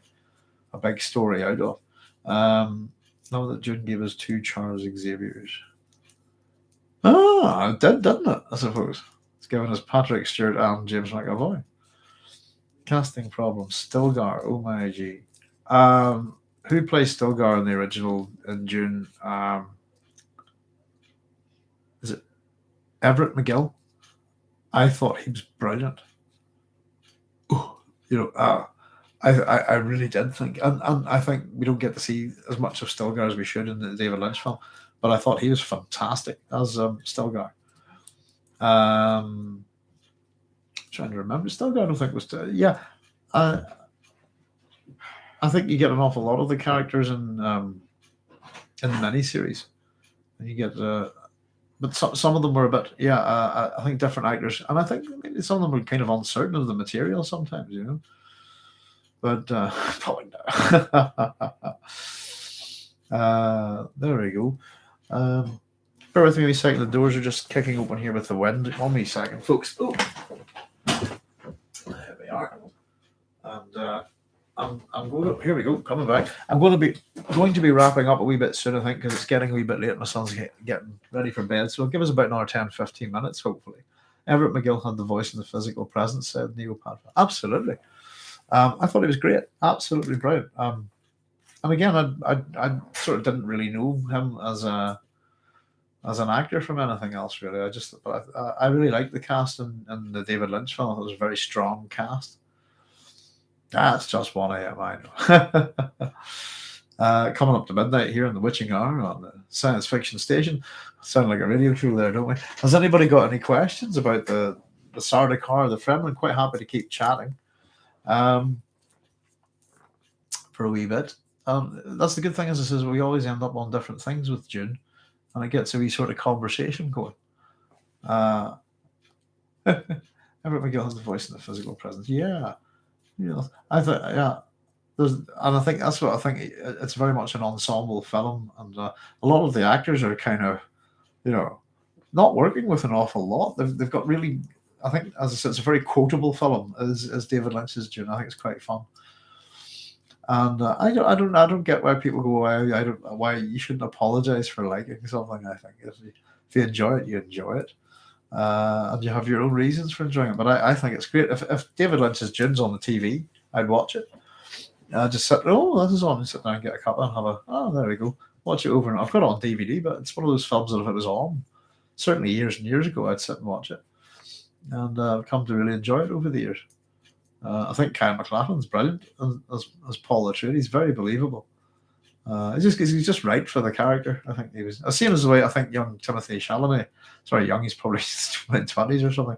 big story out of. Now that Dune gave us 2 Charles Xaviers. It did, didn't it? I suppose it's given us Patrick Stewart and James McAvoy. Casting problems. Stilgar. Oh my G. Who plays Stilgar in the original in Dune? Is it Everett McGill? I thought he was brilliant. Ooh, I really did think, and I think we don't get to see as much of Stilgar as we should in the David Lynch film, but I thought he was fantastic as Stilgar. Trying to remember Stilgar. I don't think it was. Yeah, I think you get an awful lot of the characters in the miniseries, and you get. But some of them were a bit, yeah. I think different actors, and I think maybe some of them were kind of uncertain of the material sometimes, you know. But probably not. There we go. Bear with me a second. The doors are just kicking open here with the wind. 1 second, folks. Oh, there we are. And I'm going to. Here we go. Coming back. I'm going to be wrapping up a wee bit soon, I think, because it's getting a wee bit late. My son's getting ready for bed, so it'll give us about another 10-15 minutes, hopefully. Everett McGill had the voice and the physical presence, said Neopad. Absolutely. I thought he was great. Absolutely brilliant. And again, I sort of didn't really know him as an actor from anything else, really. I really liked the cast in the David Lynch film. I thought it was a very strong cast. That's just 1 a.m. I know. Coming up to midnight here in the witching hour on the science fiction station. Sound like a radio show there, don't we? Has anybody got any questions about the Sardaukar, the Fremen? Quite happy to keep chatting for a wee bit. That's the good thing, as I says, we always end up on different things with Dune, and it gets a wee sort of conversation going. Everett McGill has the voice and the physical presence. Yeah. I thought, yeah. And I think that's what I think. It's very much an ensemble film, and a lot of the actors are kind of, not working with an awful lot. They've got really, I think, as I said, it's a very quotable film, as David Lynch's Dune. I think it's quite fun, and I don't get why people go, why you shouldn't apologize for liking something. I think if you enjoy it, you enjoy it. And you have your own reasons for enjoying it. But I think it's great. If David Lynch's Dune's on the TV, I'd watch it. Just sit, this is on, and sit down and get a cup and have there we go. watch it over and I've got it on DVD, but it's one of those films that if it was on, certainly years and years ago, I'd sit and watch it, and I've come to really enjoy it over the years. I think Kyle MacLachlan's brilliant as Paul Atreides. He's very believable. He's just right for the character. I think he was the same as the way I think young Timothy Chalamet. Sorry, young. He's probably mid 20s or something.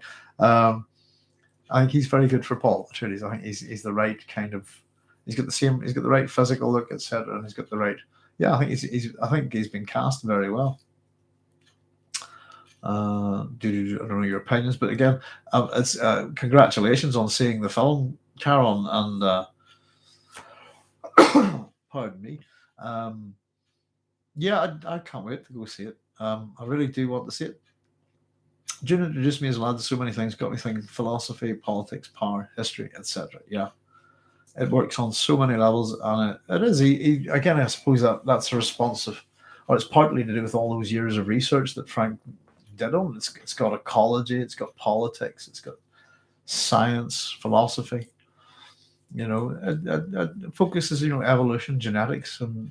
I think he's very good for Paul Atreides. I think he's the right kind of. He's got the right physical look, etc., and he's got the right. Yeah, I think he's been cast very well. I don't know your opinions, but again, it's congratulations on seeing the film, Caron, and pardon me. Yeah, I can't wait to go see it. I really do want to see it. Dune introduced me as a lad to so many things, got me thinking philosophy, politics, power, history, etc. Yeah, it works on so many levels, and it is. Again, I suppose that's a response of, or it's partly to do with all those years of research that Frank did on. It's got ecology, it's got politics, it's got science, philosophy. It focuses, evolution, genetics, and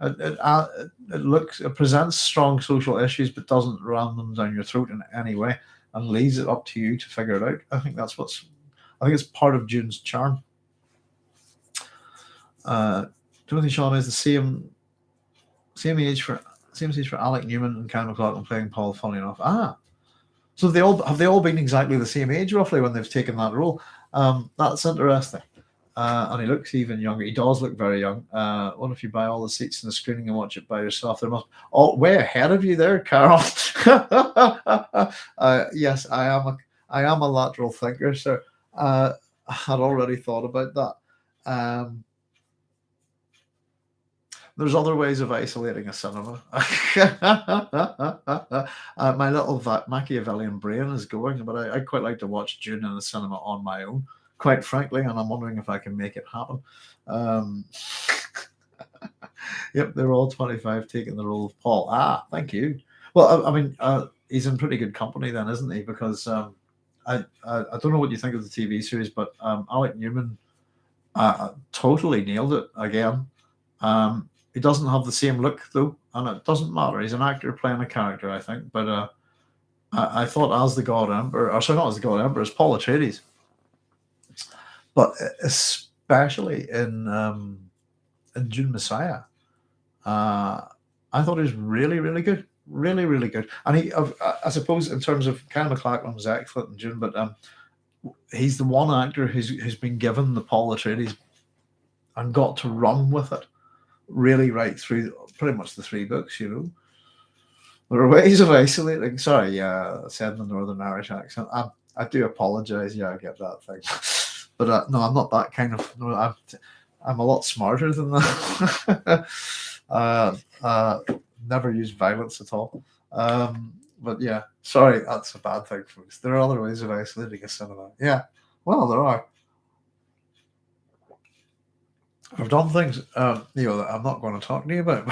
it presents strong social issues, but doesn't ram them down your throat in any way, and leaves it up to you to figure it out. I think it's part of Dune's charm. Timothy Chalamet is the same age for Alec Newman and Kyle MacLachlan playing Paul. Funny enough, so have they all been exactly the same age roughly when they've taken that role? That's interesting. And he looks even younger. He does look very young. What if you buy all the seats in the screening and watch it by yourself? There must way ahead of you there, Carol. Yes, I am a lateral thinker, so I had already thought about that. There's other ways of isolating a cinema. My little Machiavellian brain is going, but I'd quite like to watch Dune in the cinema on my own, quite frankly, and I'm wondering if I can make it happen. Yep, they're all 25 taking the role of Paul. Thank you. Well, I mean, he's in pretty good company then, isn't he? Because I don't know what you think of the TV series, but Alec Newman totally nailed it again. He doesn't have the same look though, and it doesn't matter. He's an actor playing a character, I think. But I thought as the God Emperor, or sorry, not as the God Emperor, as Paul Atreides, but especially in Dune Messiah, I thought he was really, really good, really, really good. And I suppose in terms of Kyle MacLachlan was excellent in Dune, but he's the one actor who's been given the Paul Atreides and got to run with it really right through pretty much the 3 books. There are ways of isolating. Sorry, I said in the Northern Irish accent. I do apologize. Yeah, I get that thing. But no, I'm not that kind of. No, I'm a lot smarter than that. Never use violence at all. But yeah, sorry, that's a bad thing, folks. There are other ways of isolating a cinema. Yeah, well, there are. I've done things, that I'm not going to talk to you about.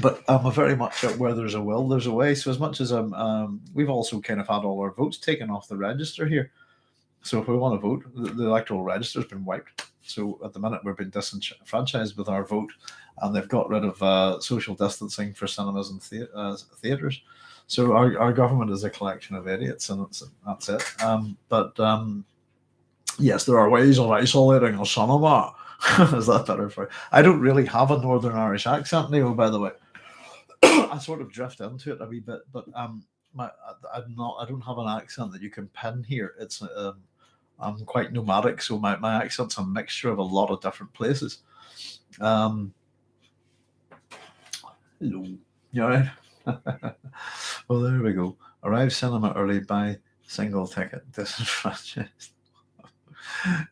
But I'm very much at where there's a will, there's a way. So as much as we've also kind of had all our votes taken off the register here. So if we want to vote, the electoral register has been wiped. So at the minute we've been disenfranchised with our vote, and they've got rid of social distancing for cinemas and theatres. So our government is a collection of idiots, and that's it. Yes, there are ways of isolating a cinema. Is that better for you? I don't really have a Northern Irish accent, Neil, by the way. I sort of drift into it a wee bit, but I don't have an accent that you can pin here. It's I'm quite nomadic, so my accent's a mixture of a lot of different places. Hello. You all right? Well, there we go. Arrive cinema early, buy single ticket, disenfranchised.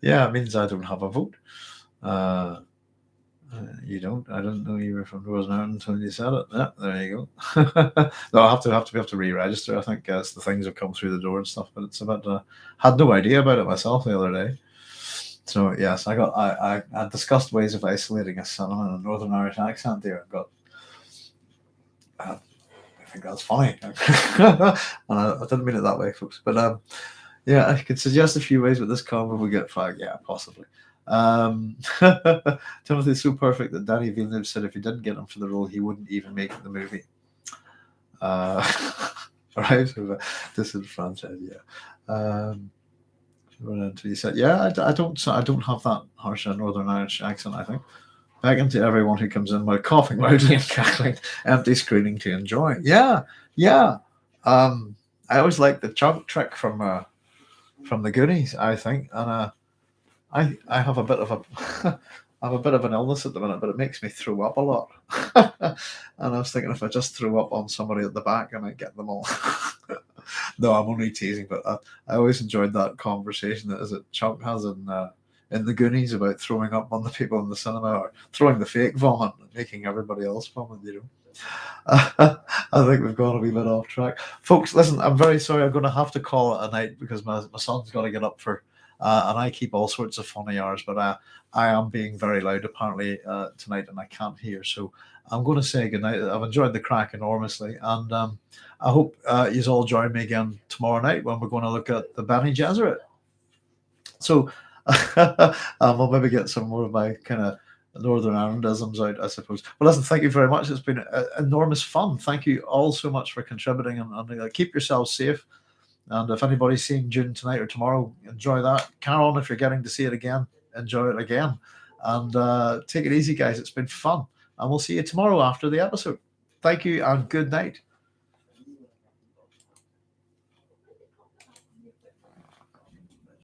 Yeah, it means I don't have a vote. You don't. I didn't know you were from Northern Ireland until you said it. Yeah, there you go. No, I have to re-register. I think the things have come through the door and stuff, but it's about. Had no idea about it myself the other day. So yes, I discussed ways of isolating a cinema in a Northern Irish accent there, and got. I think that's funny. And I didn't mean it that way, folks. But yeah, I could suggest a few ways, but this comment will get flagged. Yeah, possibly. Timothy's so perfect that Danny Villeneuve said if he didn't get him for the role, he wouldn't even make the movie. Right? Disenfranchised, yeah. He said, "Yeah, I don't have that harsh Northern Irish accent. I think." Begging to everyone who comes in while coughing loudly and cackling, empty screening to enjoy. Yeah, yeah. I always like the chunk trick from the Goonies. I think, and I have a bit of a I have a bit of an illness at the minute, but it makes me throw up a lot. And I was thinking if I just threw up on somebody at the back, I might get them all. No, I'm only teasing, but I always enjoyed that conversation that is it Chunk has in the Goonies about throwing up on the people in the cinema or throwing the fake vomit and making everybody else vomit. I think we've gone a wee bit off track, folks. Listen, I'm very sorry. I'm going to have to call it a night because my son's got to get up for. And I keep all sorts of funny hours, but I am being very loud apparently tonight, and I can't hear. So I'm going to say goodnight. I've enjoyed the crack enormously, and I hope you all join me again tomorrow night when we're going to look at the Bene Gesserit. So I'll maybe get some more of my kind of Northern Irelandisms out, I suppose. But listen, thank you very much. It's been enormous fun. Thank you all so much for contributing, and keep yourselves safe. And if anybody's seeing Dune tonight or tomorrow, enjoy that. Carol, if you're getting to see it again, enjoy it again. And take it easy, guys. It's been fun. And we'll see you tomorrow after the episode. Thank you and good night.